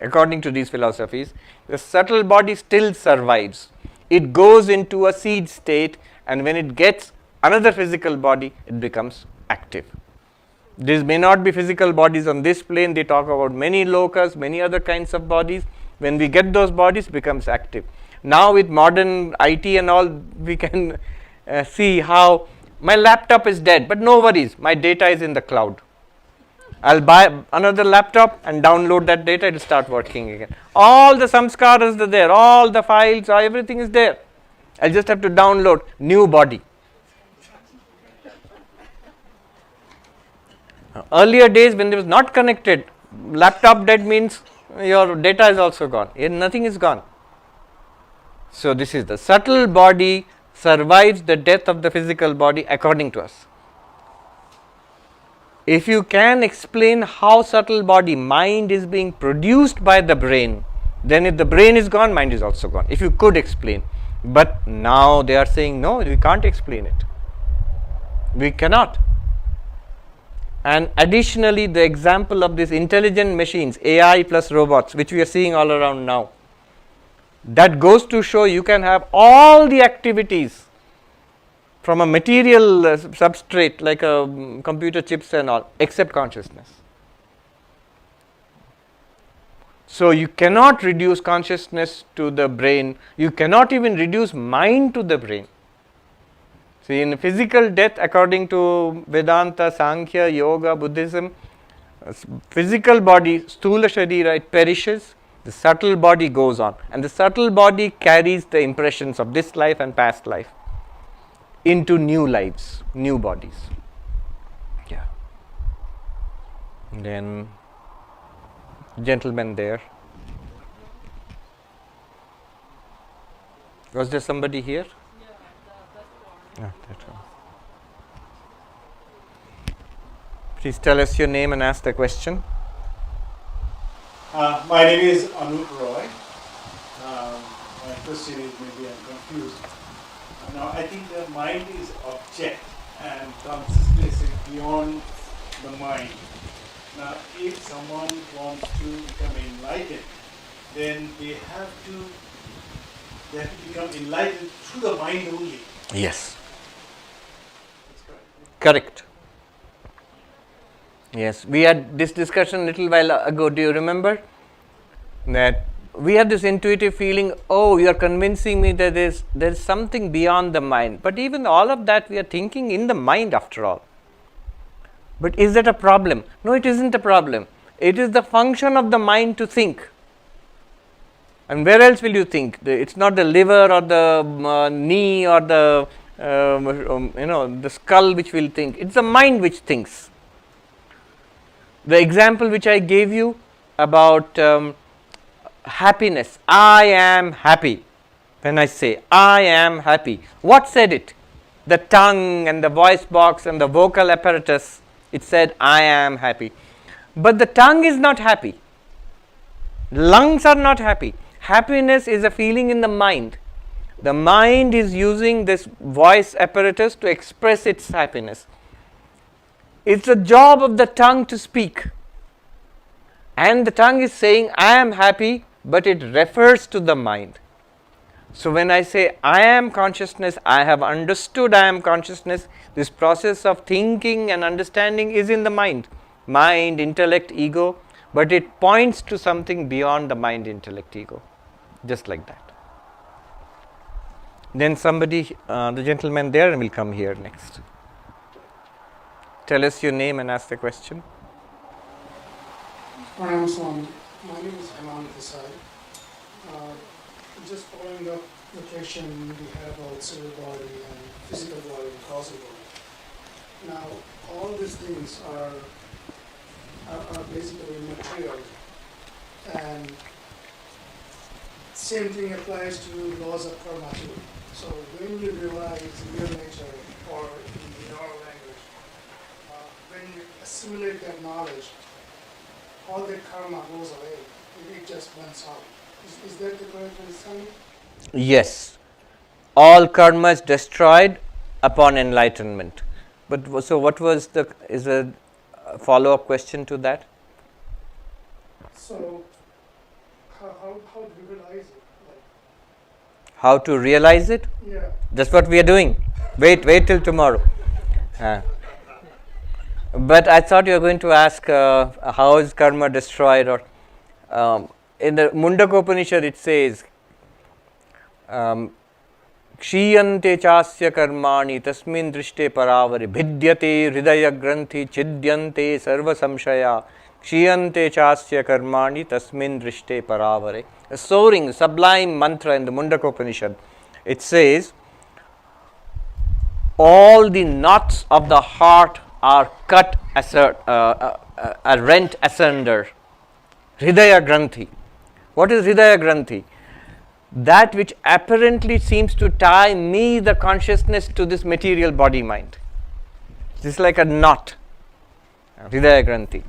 according to these philosophies, the subtle body still survives. It goes into a seed state, and when it gets another physical body, it becomes active. These may not be physical bodies on this plane. They talk about many lokas, many other kinds of bodies. When we get those bodies, it becomes active. Now with modern IT and all, we can see how my laptop is dead, but no worries, my data is in the cloud. I'll buy another laptop and download that data, it will start working again. All the samskaras are there, all the files, everything is there. I'll just have to download new body. Earlier days when it was not connected, laptop dead means your data is also gone. Here nothing is gone. So this is the subtle body survives the death of the physical body according to us. If you can explain how subtle body, mind is being produced by the brain, then if the brain is gone, mind is also gone. If you could explain. But now they are saying, no, we can't explain it. We cannot. And additionally, the example of these intelligent machines, AI plus robots, which we are seeing all around now, that goes to show you can have all the activities from a material substrate like computer chips and all, except consciousness. So you cannot reduce consciousness to the brain. You cannot even reduce mind to the brain. See, in physical death, according to Vedanta, Sankhya, Yoga, Buddhism, physical body, sthula sharira, it perishes. The subtle body goes on, and the subtle body carries the impressions of this life and past life into new lives, new bodies. Yeah. And then, gentleman there. Was there somebody here? Yeah, that one. Please tell us your name and ask the question. My name is Anup Roy. My question is, maybe I'm confused. Now, I think the mind is object and consciousness is beyond the mind. Now, if someone wants to become enlightened, then they have to become enlightened through the mind only. Yes. That's Correct. Yes, we had this discussion a little while ago. Do you remember that we had this intuitive feeling? Oh, you are convincing me that there is something beyond the mind. But even all of that, we are thinking in the mind after all. But is that a problem? No, it isn't a problem. It is the function of the mind to think. And where else will you think? It's not the liver or the knee or the the skull which will think. It's the mind which thinks. The example which I gave you about happiness, I am happy. When I say I am happy, what said it? The tongue and the voice box and the vocal apparatus, it said I am happy. But the tongue is not happy. Lungs are not happy. Happiness is a feeling in the mind. The mind is using this voice apparatus to express its happiness. It's the job of the tongue to speak. And the tongue is saying, I am happy, but it refers to the mind. So when I say, I am consciousness, I have understood I am consciousness, this process of thinking and understanding is in the mind. Mind, intellect, ego, but it points to something beyond the mind, intellect, ego. Just like that. Then somebody, the gentleman there, and will come here next. Tell us your name and ask the question. Pranam Swami. My name is Hemant Desai. Just following up the question we had about civil body and physical body and causal body. Now, all these things are basically material, and Same thing applies to laws of karma too. So when you realize real nature, or in our language, when you assimilate that knowledge, all that karma goes away. It just burns out. Is that the correct understanding? Yes. All karma is destroyed upon enlightenment. But so what was is a follow-up question to that? So how do you realize it? How to realize it? Yeah. That's what we are doing. Wait till tomorrow. But I thought you were going to ask how is karma destroyed, or in the Mundakopanishad it says Kshiyante chasya karmani tasmin drishte paravari bhidyate hridaya granthi chidyante sarva samshaya Kshiyante chasya karmani tasmin drishte paravare. A soaring, sublime mantra in the Mundakopanishad. It says, all the knots of the heart are cut, are rent asunder. Hridaya granthi. What is hridaya granthi? That which apparently seems to tie me, the consciousness, to this material body mind. This is like a knot. Hridaya granthi.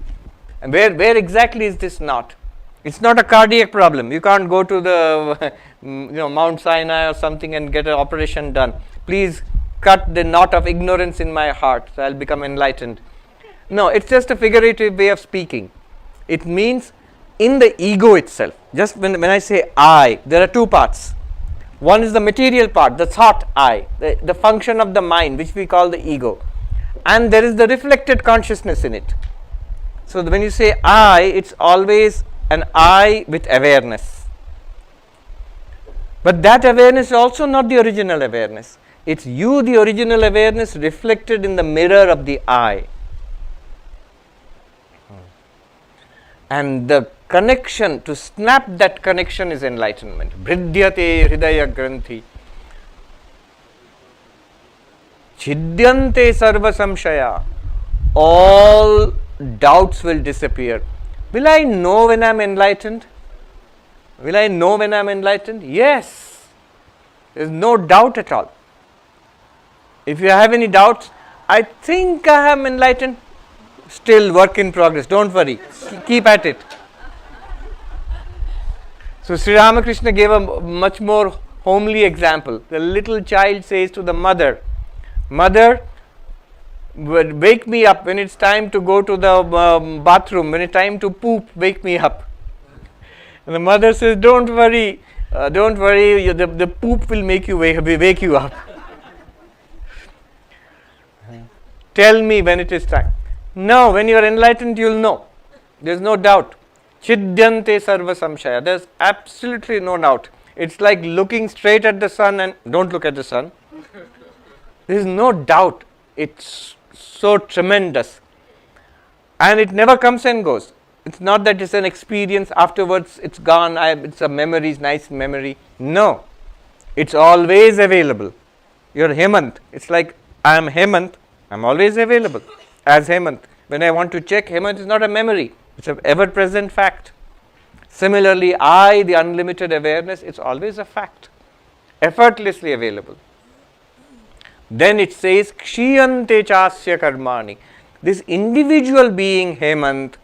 And where exactly is this knot? It's not a cardiac problem. You can't go to the Mount Sinai or something and get an operation done. Please cut the knot of ignorance in my heart, so I'll become enlightened. No, it's just a figurative way of speaking. It means in the ego itself. Just when I say I, there are two parts. One is the material part, the thought I, the function of the mind, which we call the ego. And there is the reflected consciousness in it. So when you say I, it's always an I with awareness. But that awareness is also not the original awareness. It's you, the original awareness, reflected in the mirror of the I. And the connection, to snap that connection, is enlightenment. Bhridyate hridaya granthi. Chidyante sarva samshaya. All doubts will disappear. Will I know when I am enlightened? Will I know when I am enlightened? Yes. There is no doubt at all. If you have any doubts, I think I am enlightened. Still work in progress. Don't worry. Keep at it. So Sri Ramakrishna gave a much more homely example. The little child says to the mother, "Mother, wake me up when it's time to go to the bathroom, when it's time to poop, wake me up." And the mother says, don't worry, the poop will wake you up. Tell me when it is time. No, when you are enlightened, you will know. There is no doubt. Chidyante sarva samshaya. There is absolutely no doubt. It's like looking straight at the sun, and don't look at the sun. There is no doubt. It's so tremendous. And it never comes and goes. It's not that it's an experience, afterwards it's gone, it's a memory, it's nice memory. No. It's always available. You're Hemant. It's like I am Hemant. I'm always available as Hemant. When I want to check, Hemant is not a memory. It's an ever-present fact. Similarly, I, the unlimited awareness, it's always a fact. Effortlessly available. Then it says, Kshiyante chasya karmani. This individual being Hemant,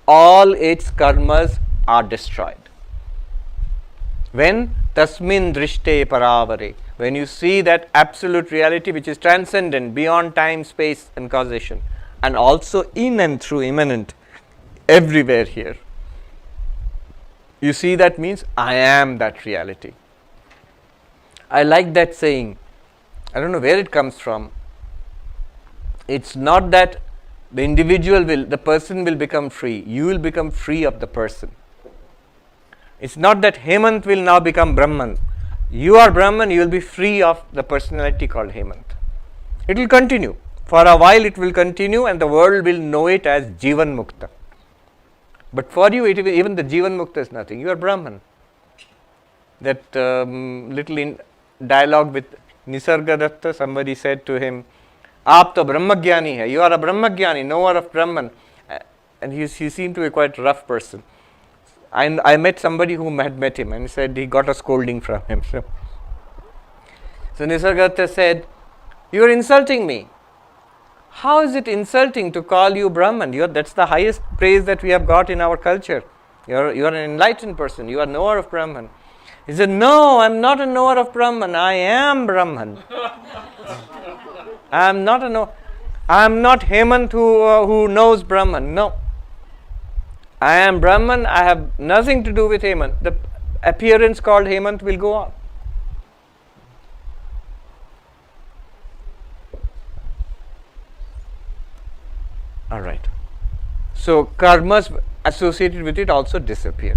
all its karmas are destroyed. When? Tasmin drishte paravare. When you see that absolute reality which is transcendent, beyond time, space and causation, and also in and through, immanent, everywhere here. You see, that means I am that reality. I like that saying. I don't know where it comes from. It's not that the person will become free. You will become free of the person. It's not that Hemant will now become Brahman. You are Brahman, you will be free of the personality called Hemant. It will continue. For a while it will continue, and the world will know it as Jivan Mukta. But for you, even the Jivan Mukta is nothing. You are Brahman. That little dialogue with Nisargadatta, somebody said to him, "Aap to Brahmagyani hai." You are a Brahmagyani, knower of Brahman. And he seemed to be quite a rough person. I met somebody who had met him and he said he got a scolding from him. So Nisargadatta said, "You are insulting me." How is it insulting to call you Brahman? That's the highest praise that we have got in our culture. You are an enlightened person. You are knower of Brahman. He said, "No, I am not a knower of Brahman. I am Brahman. I am not a knower. I am not Hemant who knows Brahman. No. I am Brahman. I have nothing to do with Hemant. The appearance called Hemant will go on." All right. So karmas associated with it also disappear.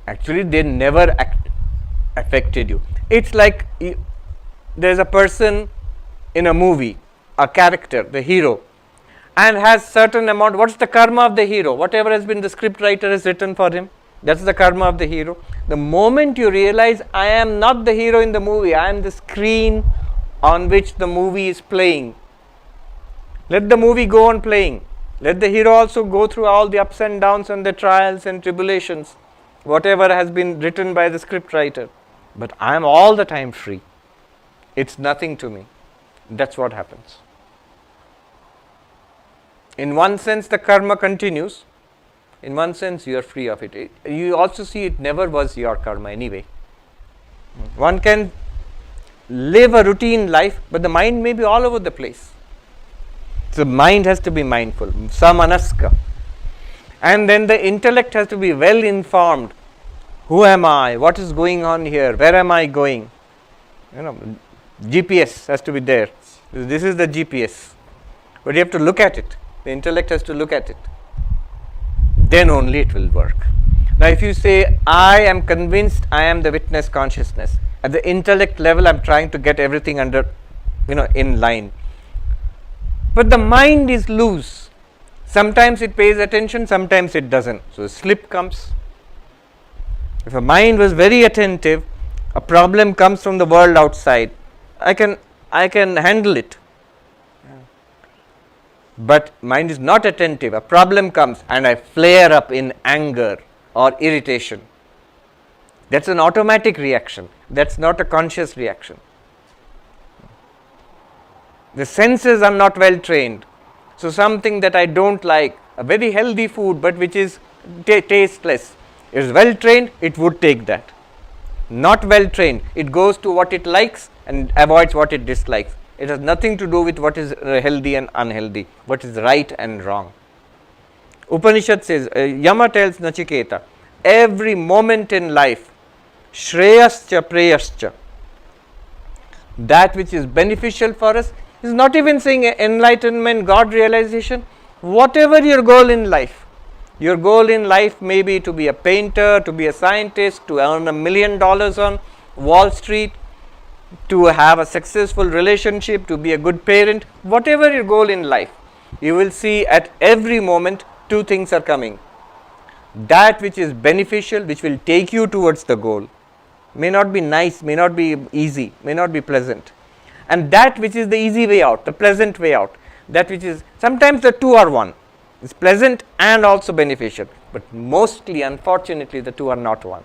Actually, they never affected you. It's like there's a person in a movie, a character, the hero, and has certain amount. What's the karma of the hero? Whatever has been the script writer has written for him, that's the karma of the hero. The moment you realize I am not the hero in the movie, I am the screen on which the movie is playing. Let the movie go on playing. Let the hero also go through all the ups and downs and the trials and tribulations, whatever has been written by the script writer. But I am all the time free. It's nothing to me. That's what happens. In one sense, the karma continues. In one sense, you are free of it. You also see it never was your karma anyway. One can live a routine life, but the mind may be all over the place. The mind has to be mindful, samanaska. And then the intellect has to be well informed. Who am I? What is going on here? Where am I going? GPS has to be there. This is the GPS. But you have to look at it. The intellect has to look at it. Then only it will work. Now if you say, I am convinced I am the witness consciousness, at the intellect level I am trying to get everything under, in line. But the mind is loose. Sometimes it pays attention, sometimes it doesn't. So a slip comes. If a mind was very attentive, a problem comes from the world outside. I can handle it. But mind is not attentive. A problem comes and I flare up in anger or irritation. That's an automatic reaction. That's not a conscious reaction. The senses are not well trained. So something that I don't like, a very healthy food but which is tasteless, is well trained, it would take that. Not well trained, it goes to what it likes and avoids what it dislikes. It has nothing to do with what is healthy and unhealthy, what is right and wrong. Upanishad says, Yama tells Nachiketa, every moment in life, Shreyascha Preyascha, that which is beneficial for us, is not even saying enlightenment, God realization, whatever your goal in life. Your goal in life may be to be a painter, to be a scientist, to earn $1 million on Wall Street, to have a successful relationship, to be a good parent, whatever your goal in life, you will see at every moment two things are coming. That which is beneficial, which will take you towards the goal, may not be nice, may not be easy, may not be pleasant. And that which is the easy way out, the pleasant way out, that which is, sometimes the two are one. It's pleasant and also beneficial, but mostly, unfortunately, the two are not one.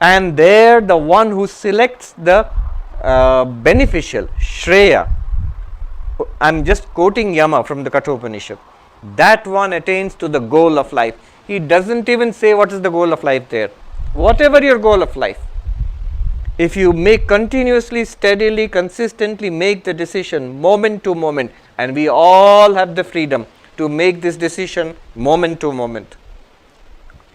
And there, the one who selects the beneficial, Shreya, I'm just quoting Yama from the Kathopanishad, that one attains to the goal of life. He doesn't even say what is the goal of life there. Whatever your goal of life, if you make continuously, steadily, consistently make the decision moment to moment, and we all have the freedom to make this decision moment to moment.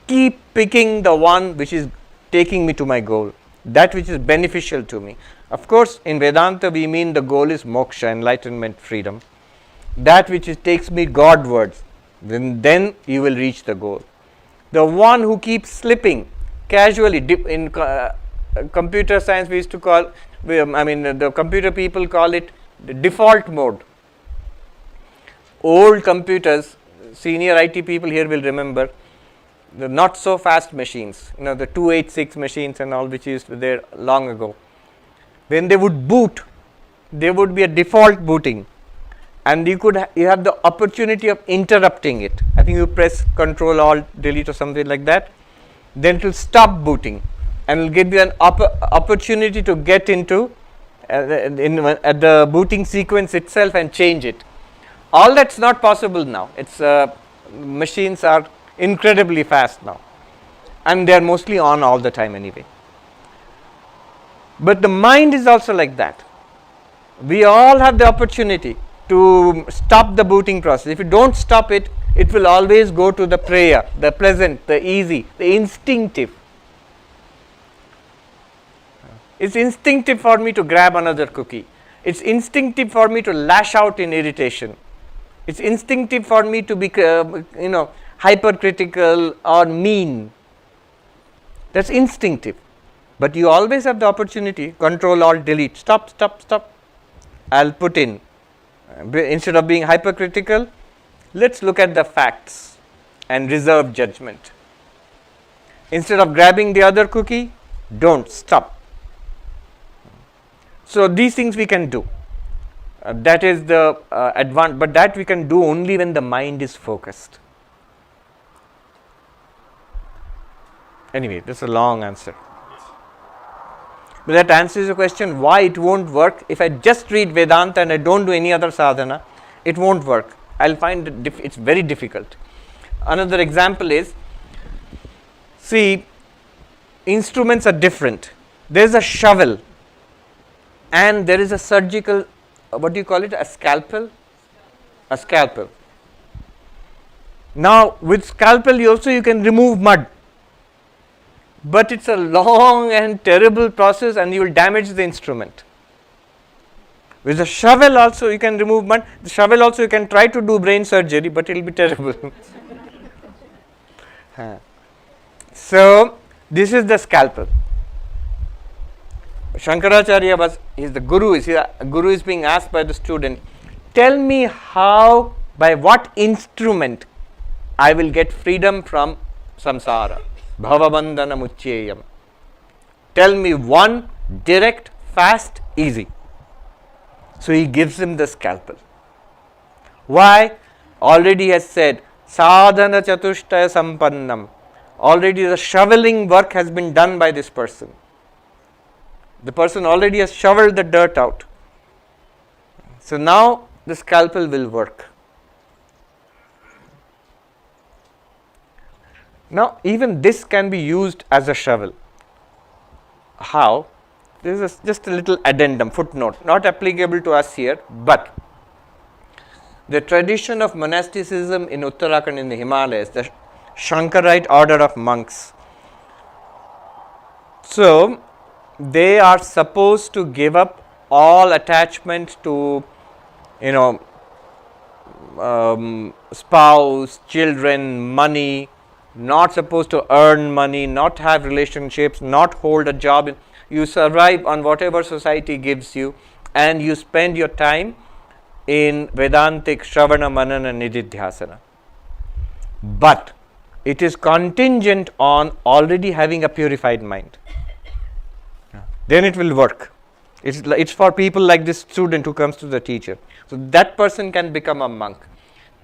Keep picking the one which is taking me to my goal, that which is beneficial to me. Of course, in Vedanta we mean the goal is moksha, enlightenment, freedom. That which takes me Godwards, then you will reach the goal. The one who keeps slipping casually, in computer science we used to call, the computer people call it the default mode. Old computers, senior IT people here will remember, the not so fast machines, the 286 machines and all which used to be there long ago. When they would boot, there would be a default booting. and you have the opportunity of interrupting it. I think you press Control Alt Delete or something like that, then it will stop booting and will give you an opportunity to get into at the booting sequence itself and change it. All that's not possible now. It's machines are incredibly fast now, and they are mostly on all the time anyway. But the mind is also like that. We all have the opportunity to stop the booting process. If you don't stop it, it will always go to the prayer, the pleasant, the easy, the instinctive. It's instinctive for me to grab another cookie. It's instinctive for me to lash out in irritation. It's instinctive for me to be, hypercritical or mean. That's instinctive. But you always have the opportunity, Control Alt Delete, stop. I'll put in, instead of being hypercritical, let's look at the facts and reserve judgment. Instead of grabbing the other cookie, don't, stop. So these things we can do. That is the advantage, but that we can do only when the mind is focused. Anyway, this is a long answer. But that answers the question why it won't work. If I just read Vedanta and I don't do any other sadhana, it won't work. I'll find it's very difficult. Another example is, see, instruments are different. There's a shovel and there is a surgical, what do you call it, a scalpel? A scalpel. Now, with scalpel you can remove mud. But it's a long and terrible process and you will damage the instrument. With a shovel also you can remove mud. The shovel also you can try to do brain surgery, but it will be terrible. So, this is the scalpel. Shankaracharya he's the guru. The guru is being asked by the student, tell me how, by what instrument I will get freedom from samsara. Bhavabandhana muchyeyam. Tell me one, direct, fast, easy. So he gives him the scalpel. Why? Already has said, sadhana chatushtaya sampannam. Already the shoveling work has been done by this person. The person already has shoveled the dirt out. So now the scalpel will work. Now, even this can be used as a shovel. How? This is just a little addendum, footnote, not applicable to us here, but the tradition of monasticism in Uttarakhand in the Himalayas, the Shankarite order of monks. So, they are supposed to give up all attachment to, spouse, children, money, not supposed to earn money, not have relationships, not hold a job. You survive on whatever society gives you, and you spend your time in Vedantic Shravana, Manana, Nididhyasana. But it is contingent on already having a purified mind. Then it will work. It's for people like this student who comes to the teacher. So that person can become a monk.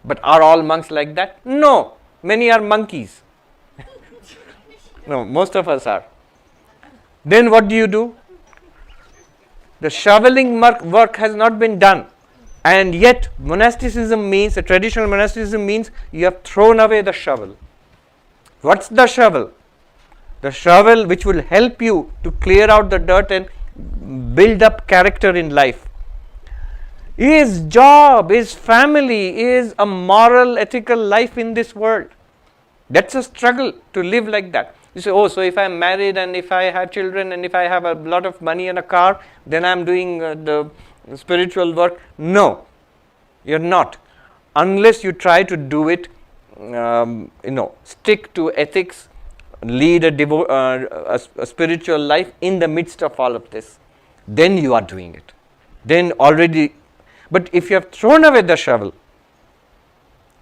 But are all monks like that? No. Many are monkeys. No, most of us are. Then what do? The shoveling work has not been done. And yet monasticism means, the traditional monasticism means you have thrown away the shovel. What's the shovel? The shovel which will help you to clear out the dirt and build up character in life. Is job, is family, is a moral, ethical life in this world. That's a struggle to live like that. You say, so if I'm married and if I have children and if I have a lot of money and a car, then I'm doing the spiritual work. No, you're not. Unless you try to do it, stick to ethics, lead a spiritual life in the midst of all of this. Then you are doing it. Then already. But if you have thrown away the shovel,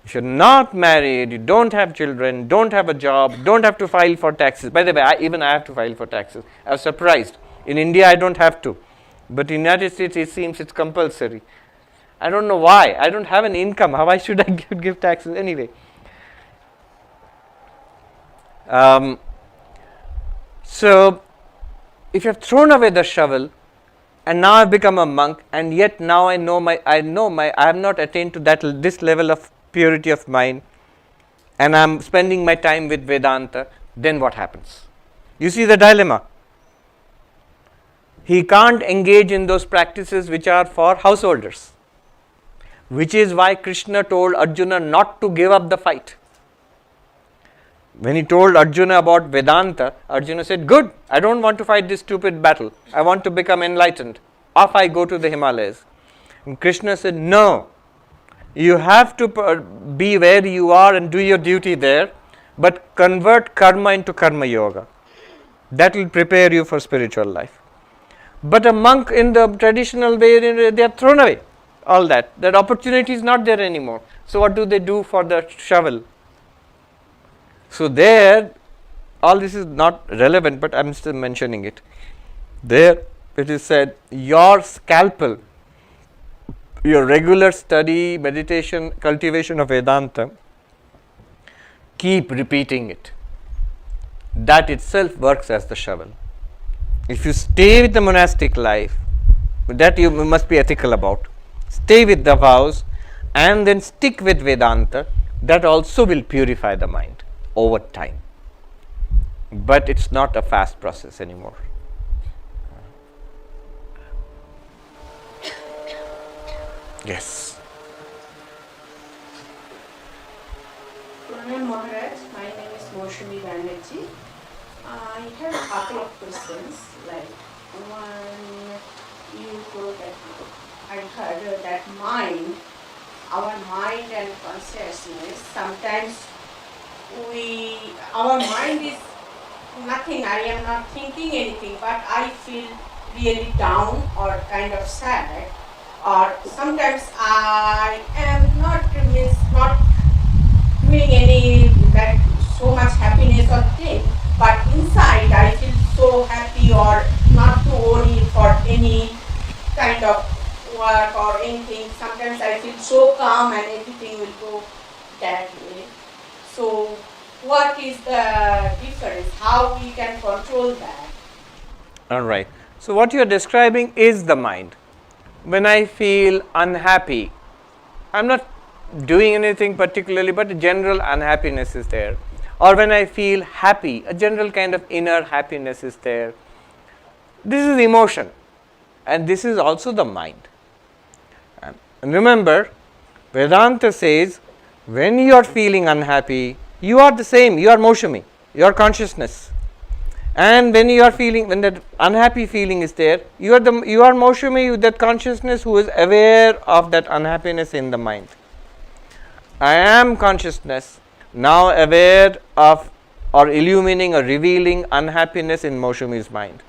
if you're not married, you don't have children, don't have a job, don't have to file for taxes. By the way, I have to file for taxes. I was surprised. In India, I don't have to. But in the United States, it seems it's compulsory. I don't know why. I don't have an income. Why should I give taxes anyway? So, if you have thrown away the shovel, and now I've become a monk, and yet now I have not attained to this level of purity of mind, and I'm spending my time with Vedanta, then what happens? You see the dilemma. He can't engage in those practices which are for householders, which is why Krishna told Arjuna not to give up the fight. When he told Arjuna about Vedanta, Arjuna said, good, I don't want to fight this stupid battle. I want to become enlightened. Off I go to the Himalayas. And Krishna said, no, you have to be where you are and do your duty there, but convert karma into karma yoga. That will prepare you for spiritual life. But a monk in the traditional way, they are thrown away. All that opportunity is not there anymore. So what do they do for the shovel? So there, all this is not relevant, but I am still mentioning it. There it is said, your scalpel, your regular study, meditation, cultivation of Vedanta, keep repeating it. That itself works as the shovel. If you stay with the monastic life, that you must be ethical about. Stay with the vows and then stick with Vedanta, that also will purify the mind over time. But it's not a fast process anymore. Yes. Pranam Maharaj, my name is Moshami Banerjee. I have a couple of questions. Like one, you told that I heard that our mind and consciousness, sometimes our mind is nothing, I am not thinking anything, but I feel really down or kind of sad, or sometimes I am not doing any like so much happiness or thing, but inside I feel so happy or not to worry for any kind of work or anything. Sometimes I feel so calm and everything will go that way. So what is the difference? How we can control that? All right. So what you are describing is the mind. When I feel unhappy, I am not doing anything particularly, but a general unhappiness is there. Or when I feel happy, a general kind of inner happiness is there. This is emotion, and this is also the mind. And remember, Vedanta says, when you are feeling unhappy, you are the same, you are Moshami, you are consciousness. And when you are feeling, when that unhappy feeling is there, you are Moshami with that consciousness who is aware of that unhappiness in the mind. I am consciousness, now aware of or illumining or revealing unhappiness in Moshami's mind.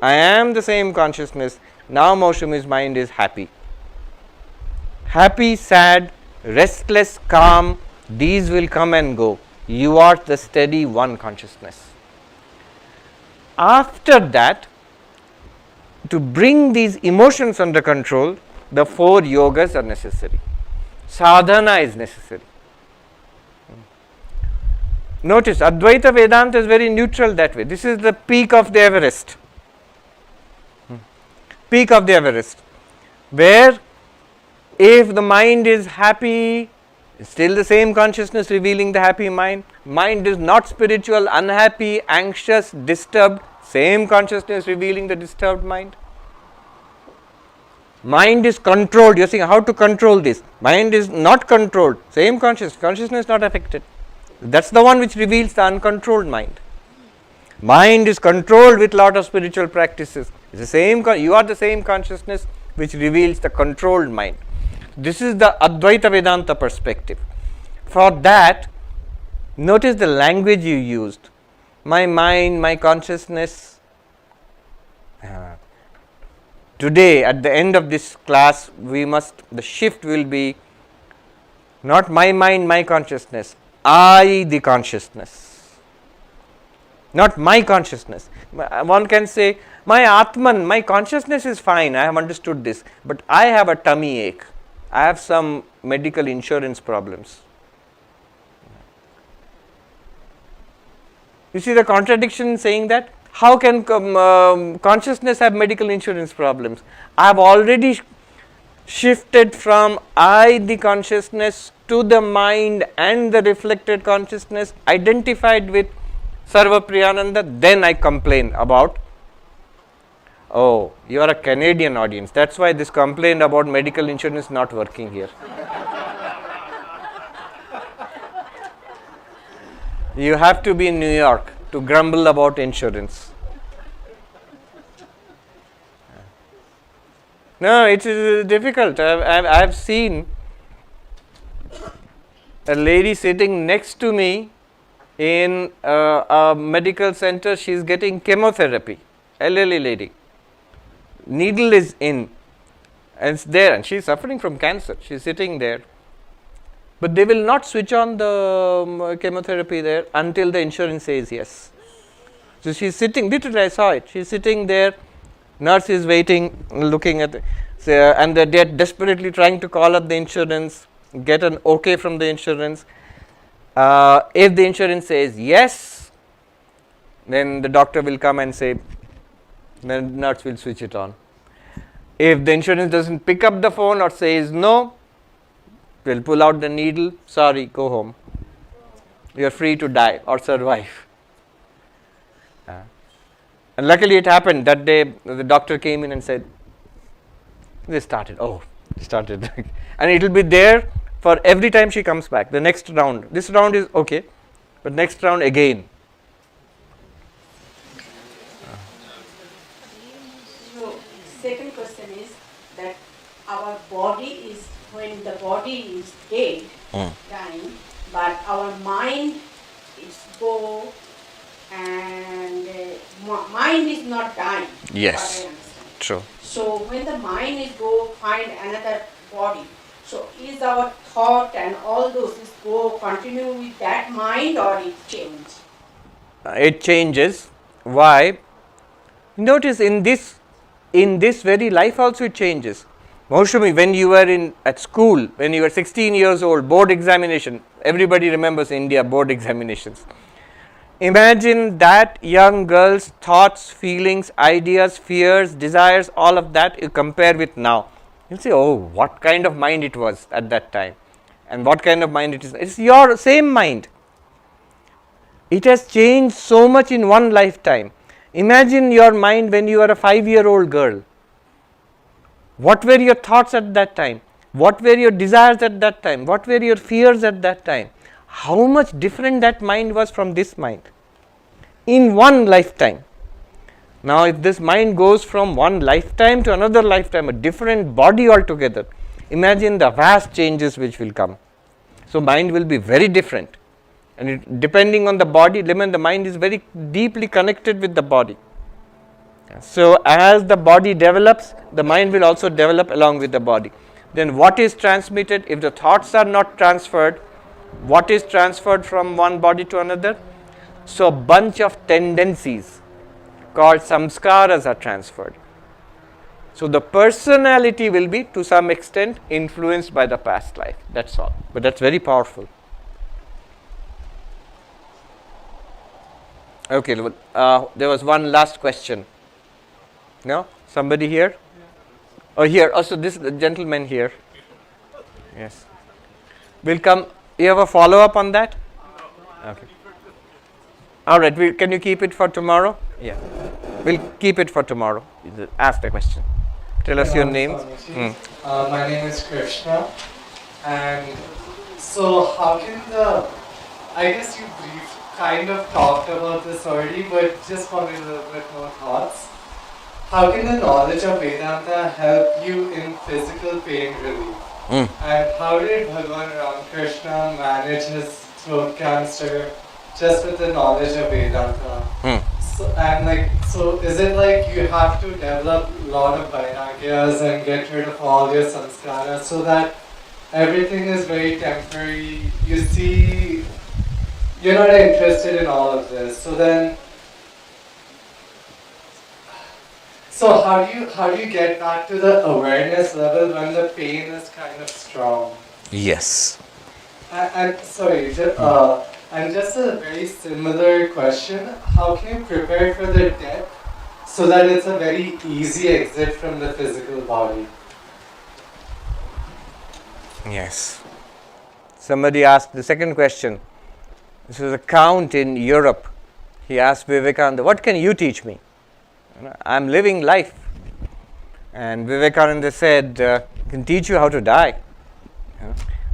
I am the same consciousness, now Moshami's mind is happy. Happy, sad, restless, calm, these will come and go. You are the steady one consciousness. After that, to bring these emotions under control, the 4 yogas are necessary. Sadhana is necessary. Notice, Advaita Vedanta is very neutral that way. This is the peak of the Everest. Peak of the Everest. Where if the mind is happy, still the same consciousness revealing the happy mind. Mind is not spiritual, unhappy, anxious, disturbed, same consciousness revealing the disturbed mind. Mind is controlled. You are saying how to control this. Mind is not controlled, same consciousness not affected. That's the one which reveals the uncontrolled mind. Mind is controlled with lot of spiritual practices. It's the same. You are the same consciousness which reveals the controlled mind. This is the Advaita Vedanta perspective. For that, notice the language you used. My mind, my consciousness. Today, at the end of this class, the shift will be not my mind, my consciousness. I, the consciousness. Not my consciousness. One can say, my Atman, my consciousness is fine, I have understood this, but I have a tummy ache. I have some medical insurance problems. You see the contradiction in saying that? How can consciousness have medical insurance problems? I have already shifted from I, the consciousness, to the mind and the reflected consciousness, identified with Sarvapriyananda, then I complain about, oh, you are a Canadian audience. That's why this complaint about medical insurance not working here. You have to be in New York to grumble about insurance. No, it is difficult. I've seen a lady sitting next to me in a medical center. She's getting chemotherapy, elderly lady. Needle is in and it's there, and she's suffering from cancer. She's sitting there. But they will not switch on the chemotherapy there until the insurance says yes. So she's sitting, literally I saw it, she's sitting there, nurse is waiting, looking at and they're desperately trying to call up the insurance, get an okay from the insurance. If the insurance says yes, then the doctor will come and say, then nurse will switch it on. If the insurance doesn't pick up the phone or says no, they'll pull out the needle, sorry, go home. You are free to die or survive. And luckily it happened that day. The doctor came in and said, they started. And it will be there for every time she comes back. The next round. This round is okay, but next round again. So, second question is that our body is, when the body is dead, dying, but our mind is go and mind is not dying. Yes. What I understand. True. So when the mind is go find another body, so is our thought and all those is go continue with that mind or it change? It changes. Why? Notice in this very life also it changes. Maushami, when you were at school, when you were 16 years old, board examination, everybody remembers India board examinations. Imagine that young girl's thoughts, feelings, ideas, fears, desires, all of that you compare with now. You'll say, oh, what kind of mind it was at that time and what kind of mind it is. It's your same mind. It has changed so much in one lifetime. Imagine your mind when you were a 5-year-old girl. What were your thoughts at that time? What were your desires at that time? What were your fears at that time? How much different that mind was from this mind in one lifetime. Now, if this mind goes from one lifetime to another lifetime, a different body altogether, imagine the vast changes which will come. So, mind will be very different, and depending on the body, the mind is very deeply connected with the body. So, as the body develops, the mind will also develop along with the body. Then what is transmitted? If the thoughts are not transferred, what is transferred from one body to another? So a bunch of tendencies called samskaras are transferred. So the personality will be to some extent influenced by the past life. That's all. But that's very powerful. Okay, there was one last question. No? Somebody here? Oh, here. Also, this gentleman here. Yes. We'll come. You have a follow-up on that? Okay. All right. Can you keep it for tomorrow? Yeah. We'll keep it for tomorrow. Ask the question. Tell us your name. My name is Krishna. And so how can I guess you kind of talked about this already, but just wanted a little bit more thoughts. How can the knowledge of Vedanta help you in physical pain relief? And how did Bhagavan Ramakrishna manage his throat cancer just with the knowledge of Vedanta? So is it like you have to develop a lot of vairagyas and get rid of all your samskaras so that everything is very temporary? You see, you're not interested in all of this. So how do you get back to the awareness level when the pain is kind of strong? Yes. And sorry, and just a very similar question. How can you prepare for the death so that it's a very easy exit from the physical body? Yes. Somebody asked the second question. This was a count in Europe. He asked Vivekananda, what can you teach me? I'm living life. And Vivekananda said, I can teach you how to die.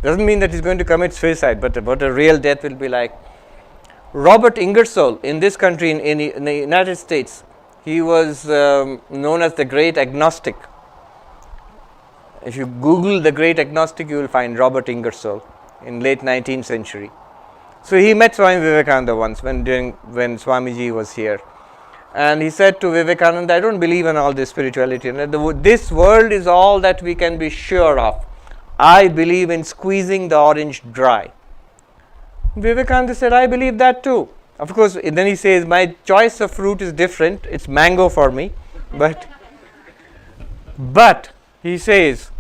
Doesn't mean that he's going to commit suicide, but what a real death will be like. Robert Ingersoll in this country, in the United States, he was known as the great agnostic. If you Google the great agnostic, you will find Robert Ingersoll in late 19th century. So he met Swami Vivekananda once when Swamiji was here. And he said to Vivekananda, I don't believe in all this spirituality. This world is all that we can be sure of. I believe in squeezing the orange dry. Vivekananda said, I believe that too. Of course, then he says, my choice of fruit is different. It's mango for me. But he says,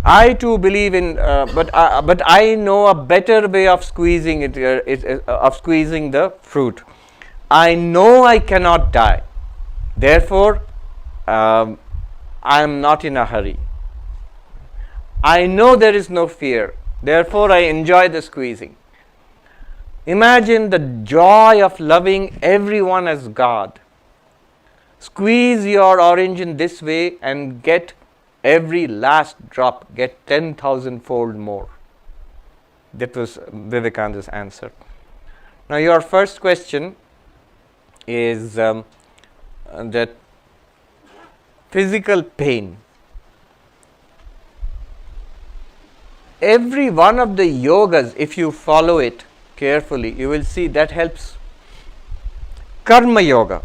I too believe in, but I know a better way of squeezing of squeezing the fruit. I know I cannot die. Therefore, I am not in a hurry. I know there is no fear. Therefore, I enjoy the squeezing. Imagine the joy of loving everyone as God. Squeeze your orange in this way and get every last drop, get 10,000-fold more. That was Vivekananda's answer. Now, your first question is that physical pain. Every one of the yogas, if you follow it carefully, you will see that helps. Karma yoga.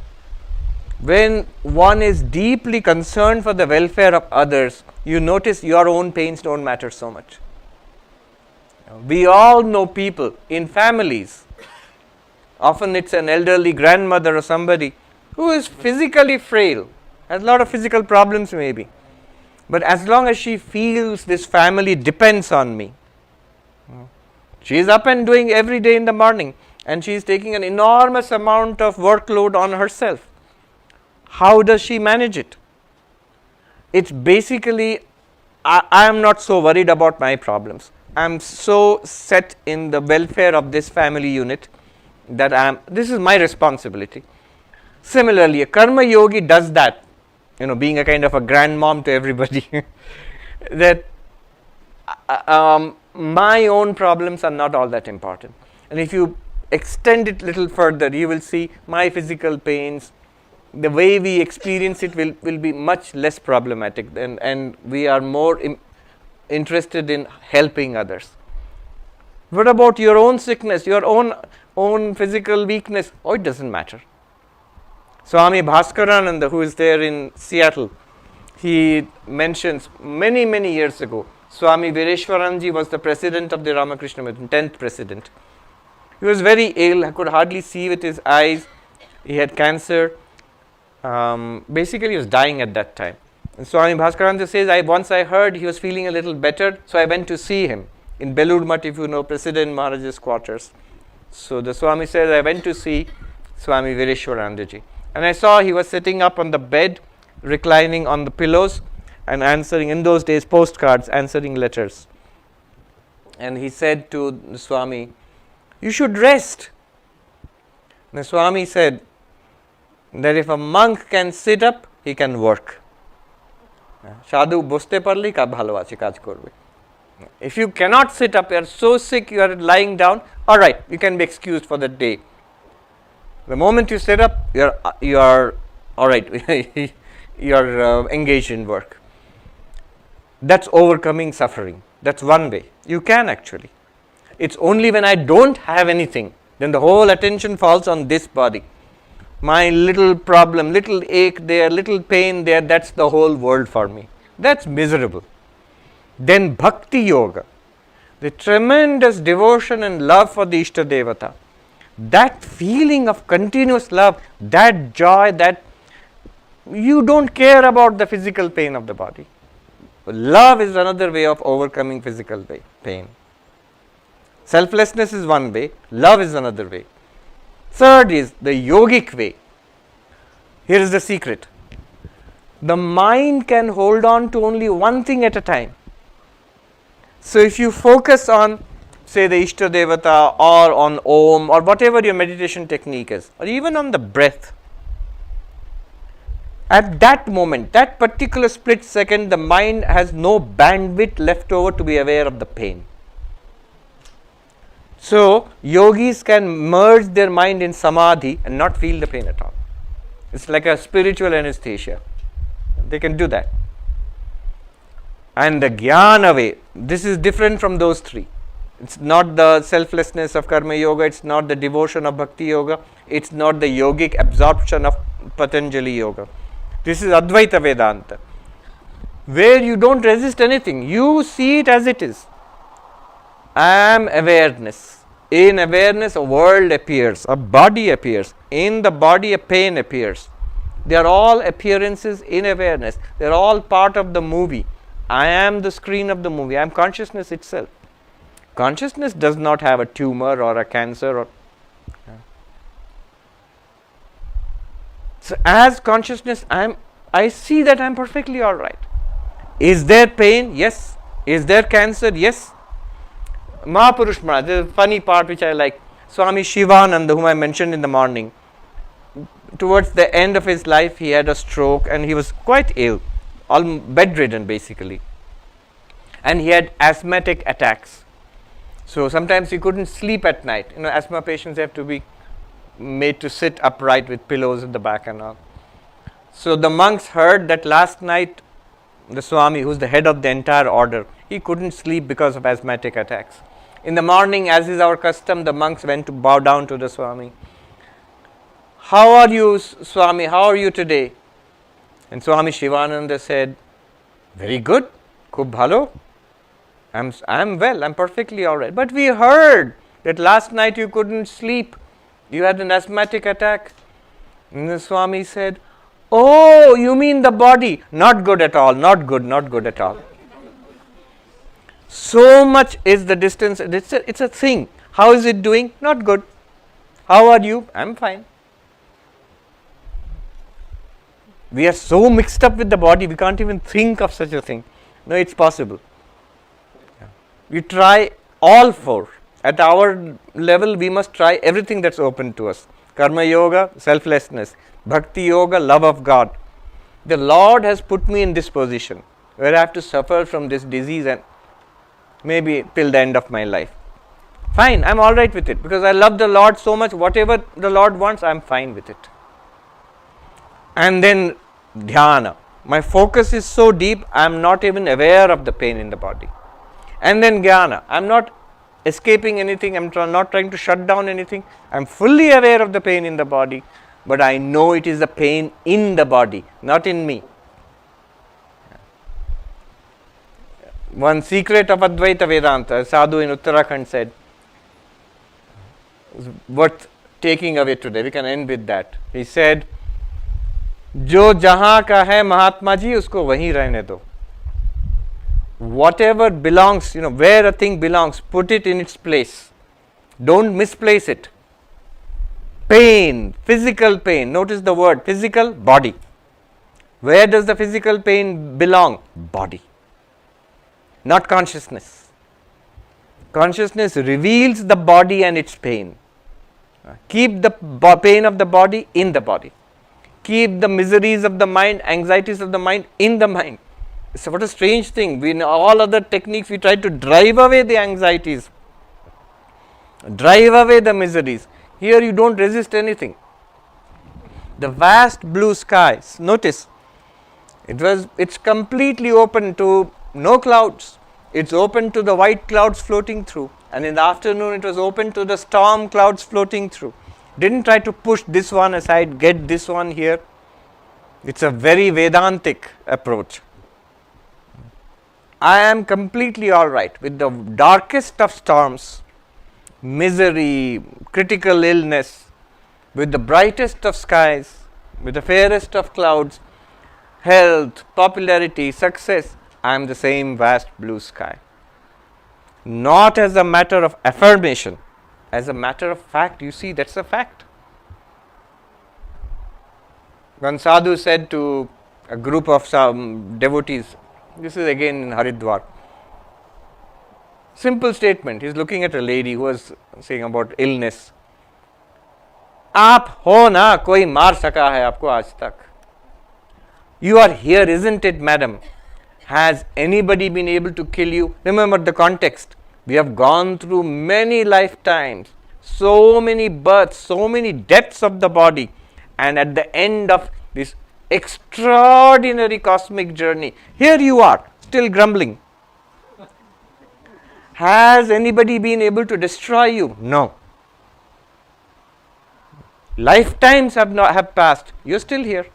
When one is deeply concerned for the welfare of others, you notice your own pains don't matter so much. We all know people in families. Often it's an elderly grandmother or somebody who is physically frail, has a lot of physical problems maybe. But as long as she feels this family depends on me, she is up and doing every day in the morning and she is taking an enormous amount of workload on herself. How does she manage it? It's basically, I am not so worried about my problems. I am so set in the welfare of this family unit that this is my responsibility. Similarly, a karma yogi does that, being a kind of a grandmom to everybody, that my own problems are not all that important. And if you extend it a little further, you will see my physical pains, the way we experience it will be much less problematic, and we are more interested in helping others. What about your own sickness, your own physical weakness? Oh, it doesn't matter. Swami Bhaskarananda, who is there in Seattle, he mentions many, many years ago, Swami Vireshwaranji was the president of the Ramakrishna Mission, 10th president. He was very ill, I could hardly see with his eyes. He had cancer. Basically, he was dying at that time. And Swami Bhaskarananda says, once I heard he was feeling a little better, so I went to see him in Belur Math, if you know, President Maharaj's quarters. So the Swami says, I went to see Swami Vireshwaranandaji. And I saw he was sitting up on the bed, reclining on the pillows and answering, in those days, postcards, answering letters. And he said to the Swami, you should rest. And the Swami said that if a monk can sit up, he can work. Sadhu boste parli ka bhalo ache kaj korbe. If you cannot sit up, you are so sick, you are lying down, all right, you can be excused for the day. The moment you sit up, you are all right, you are engaged in work. That's overcoming suffering. That's one way. You can actually. It's only when I don't have anything, then the whole attention falls on this body. My little problem, little ache there, little pain there, that's the whole world for me. That's miserable. Then bhakti yoga, the tremendous devotion and love for the Ishta Devata, that feeling of continuous love, that joy, that you don't care about the physical pain of the body. Love is another way of overcoming physical pain. Selflessness is one way, love is another way. Third is the yogic way. Here is the secret. The mind can hold on to only one thing at a time. So if you focus on, say, the Ishta Devata or on Om or whatever your meditation technique is, or even on the breath, at that moment, that particular split second, the mind has no bandwidth left over to be aware of the pain. So, yogis can merge their mind in samadhi and not feel the pain at all. It's like a spiritual anesthesia. They can do that. And the jnana way, this is different from those three. It's not the selflessness of karma yoga, it's not the devotion of bhakti yoga, it's not the yogic absorption of Patanjali yoga. This is Advaita Vedanta, where you don't resist anything, you see it as it is. I am awareness. In awareness, a world appears, a body appears. In the body, a pain appears. They are all appearances in awareness. They are all part of the movie. I am the screen of the movie. I am consciousness itself. Consciousness does not have a tumor or a cancer or. So as consciousness, I see that I am perfectly all right. Is there pain? Yes. Is there cancer? Yes. Mahapurush Maharaj, the funny part which I like, Swami Shivananda, whom I mentioned in the morning, towards the end of his life he had a stroke and he was quite ill, all bedridden basically, and he had asthmatic attacks. So sometimes he couldn't sleep at night. Asthma patients have to be made to sit upright with pillows at the back and all. So the monks heard that last night the Swami, who is the head of the entire order, he couldn't sleep because of asthmatic attacks. In the morning, as is our custom, the monks went to bow down to the Swami. How are you, Swami? How are you today? And Swami Shivananda said, very good, khub bhalo. I'm well, I'm perfectly all right. But we heard that last night you couldn't sleep. You had an asthmatic attack. And the Swami said, oh, you mean the body? Not good at all, not good at all. So much is the distance. It's a thing. How is it doing? Not good. How are you? I'm fine. We are so mixed up with the body, we can't even think of such a thing. No, it's possible. We try all four. At our level, we must try everything that's open to us. Karma yoga, selflessness. Bhakti yoga, love of God. The Lord has put me in this position where I have to suffer from this disease and maybe till the end of my life. Fine, I'm all right with it because I love the Lord so much. Whatever the Lord wants, I'm fine with it. And then dhyana. My focus is so deep, I'm not even aware of the pain in the body. And then jnana. I'm not escaping anything, I'm not trying to shut down anything. I'm fully aware of the pain in the body, but I know it is the pain in the body, not in me. One secret of Advaita Vedanta, a sadhu in Uttarakhand said, worth taking away today. We can end with that. He said, जो जहाँ का है महात्मा जी उसको वहीं रहने दो. Whatever belongs, where a thing belongs, put it in its place. Don't misplace it. Pain, physical pain. Notice the word physical, body. Where does the physical pain belong? Body. Not consciousness. Consciousness reveals the body and its pain. Keep the pain of the body in the body. Keep the miseries of the mind, anxieties of the mind in the mind. So what a strange thing. In all other techniques, we try to drive away the anxieties, drive away the miseries. Here you don't resist anything. The vast blue skies, notice, it's completely open to no clouds. It's open to the white clouds floating through. And in the afternoon, it was open to the storm clouds floating through. Didn't try to push this one aside, get this one here. It's a very Vedantic approach. I am completely all right with the darkest of storms, misery, critical illness, with the brightest of skies, with the fairest of clouds. health, popularity, success, I am the same vast blue sky. Not as a matter of affirmation, as a matter of fact. You see, that's a fact. One sadhu said to a group of some devotees, this is again in Haridwar, simple statement. He's looking at a lady who was saying about illness. आप हो ना, कोई मार सका है आपको आज तक. You are here, isn't it, madam? Has anybody been able to kill you? Remember the context. We have gone through many lifetimes, so many births, so many deaths of the body, and at the end of this extraordinary cosmic journey, here you are, still grumbling. Has anybody been able to destroy you? No. Lifetimes have passed. You're still here.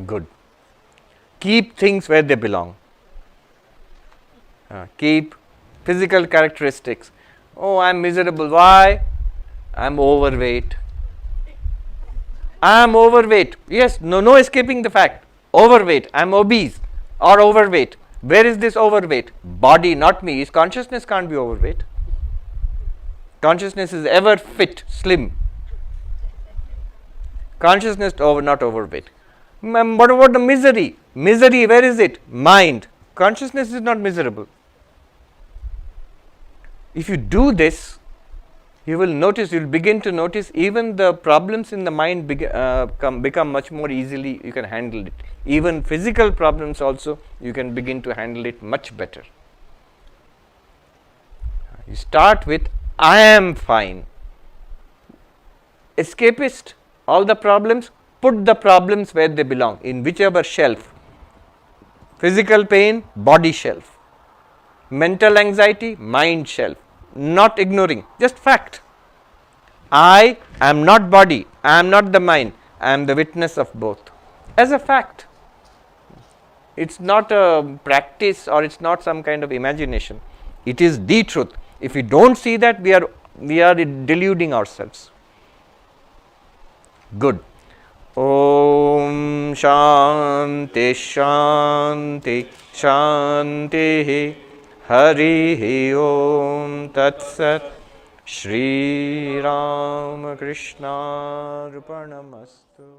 Good. Keep things where they belong. Keep physical characteristics. Oh, I'm miserable. Why? I'm overweight. I'm overweight. Yes, no escaping the fact. Overweight. I'm obese or overweight. Where is this overweight? Body, not me. His consciousness can't be overweight. Consciousness is ever fit, slim. Consciousness not overweight. What about the misery? Misery, where is it? Mind. Consciousness is not miserable. If you do this, you will begin to notice even the problems in the mind become much more easily, you can handle it. Even physical problems also, you can begin to handle it much better. You start with, I am fine. Escapist, all the problems, put the problems where they belong, in whichever shelf. Physical pain, body shelf. Mental anxiety, mind shelf. Not ignoring, just fact. I am not body, I am not the mind, I am the witness of both. As a fact. It's not a practice or it's not some kind of imagination. It is the truth. If we don't see that, we are deluding ourselves. Good. Om Shanti Shanti Shanti Hari Om Tat Sat Shri Ram Krishna Arpanamastu.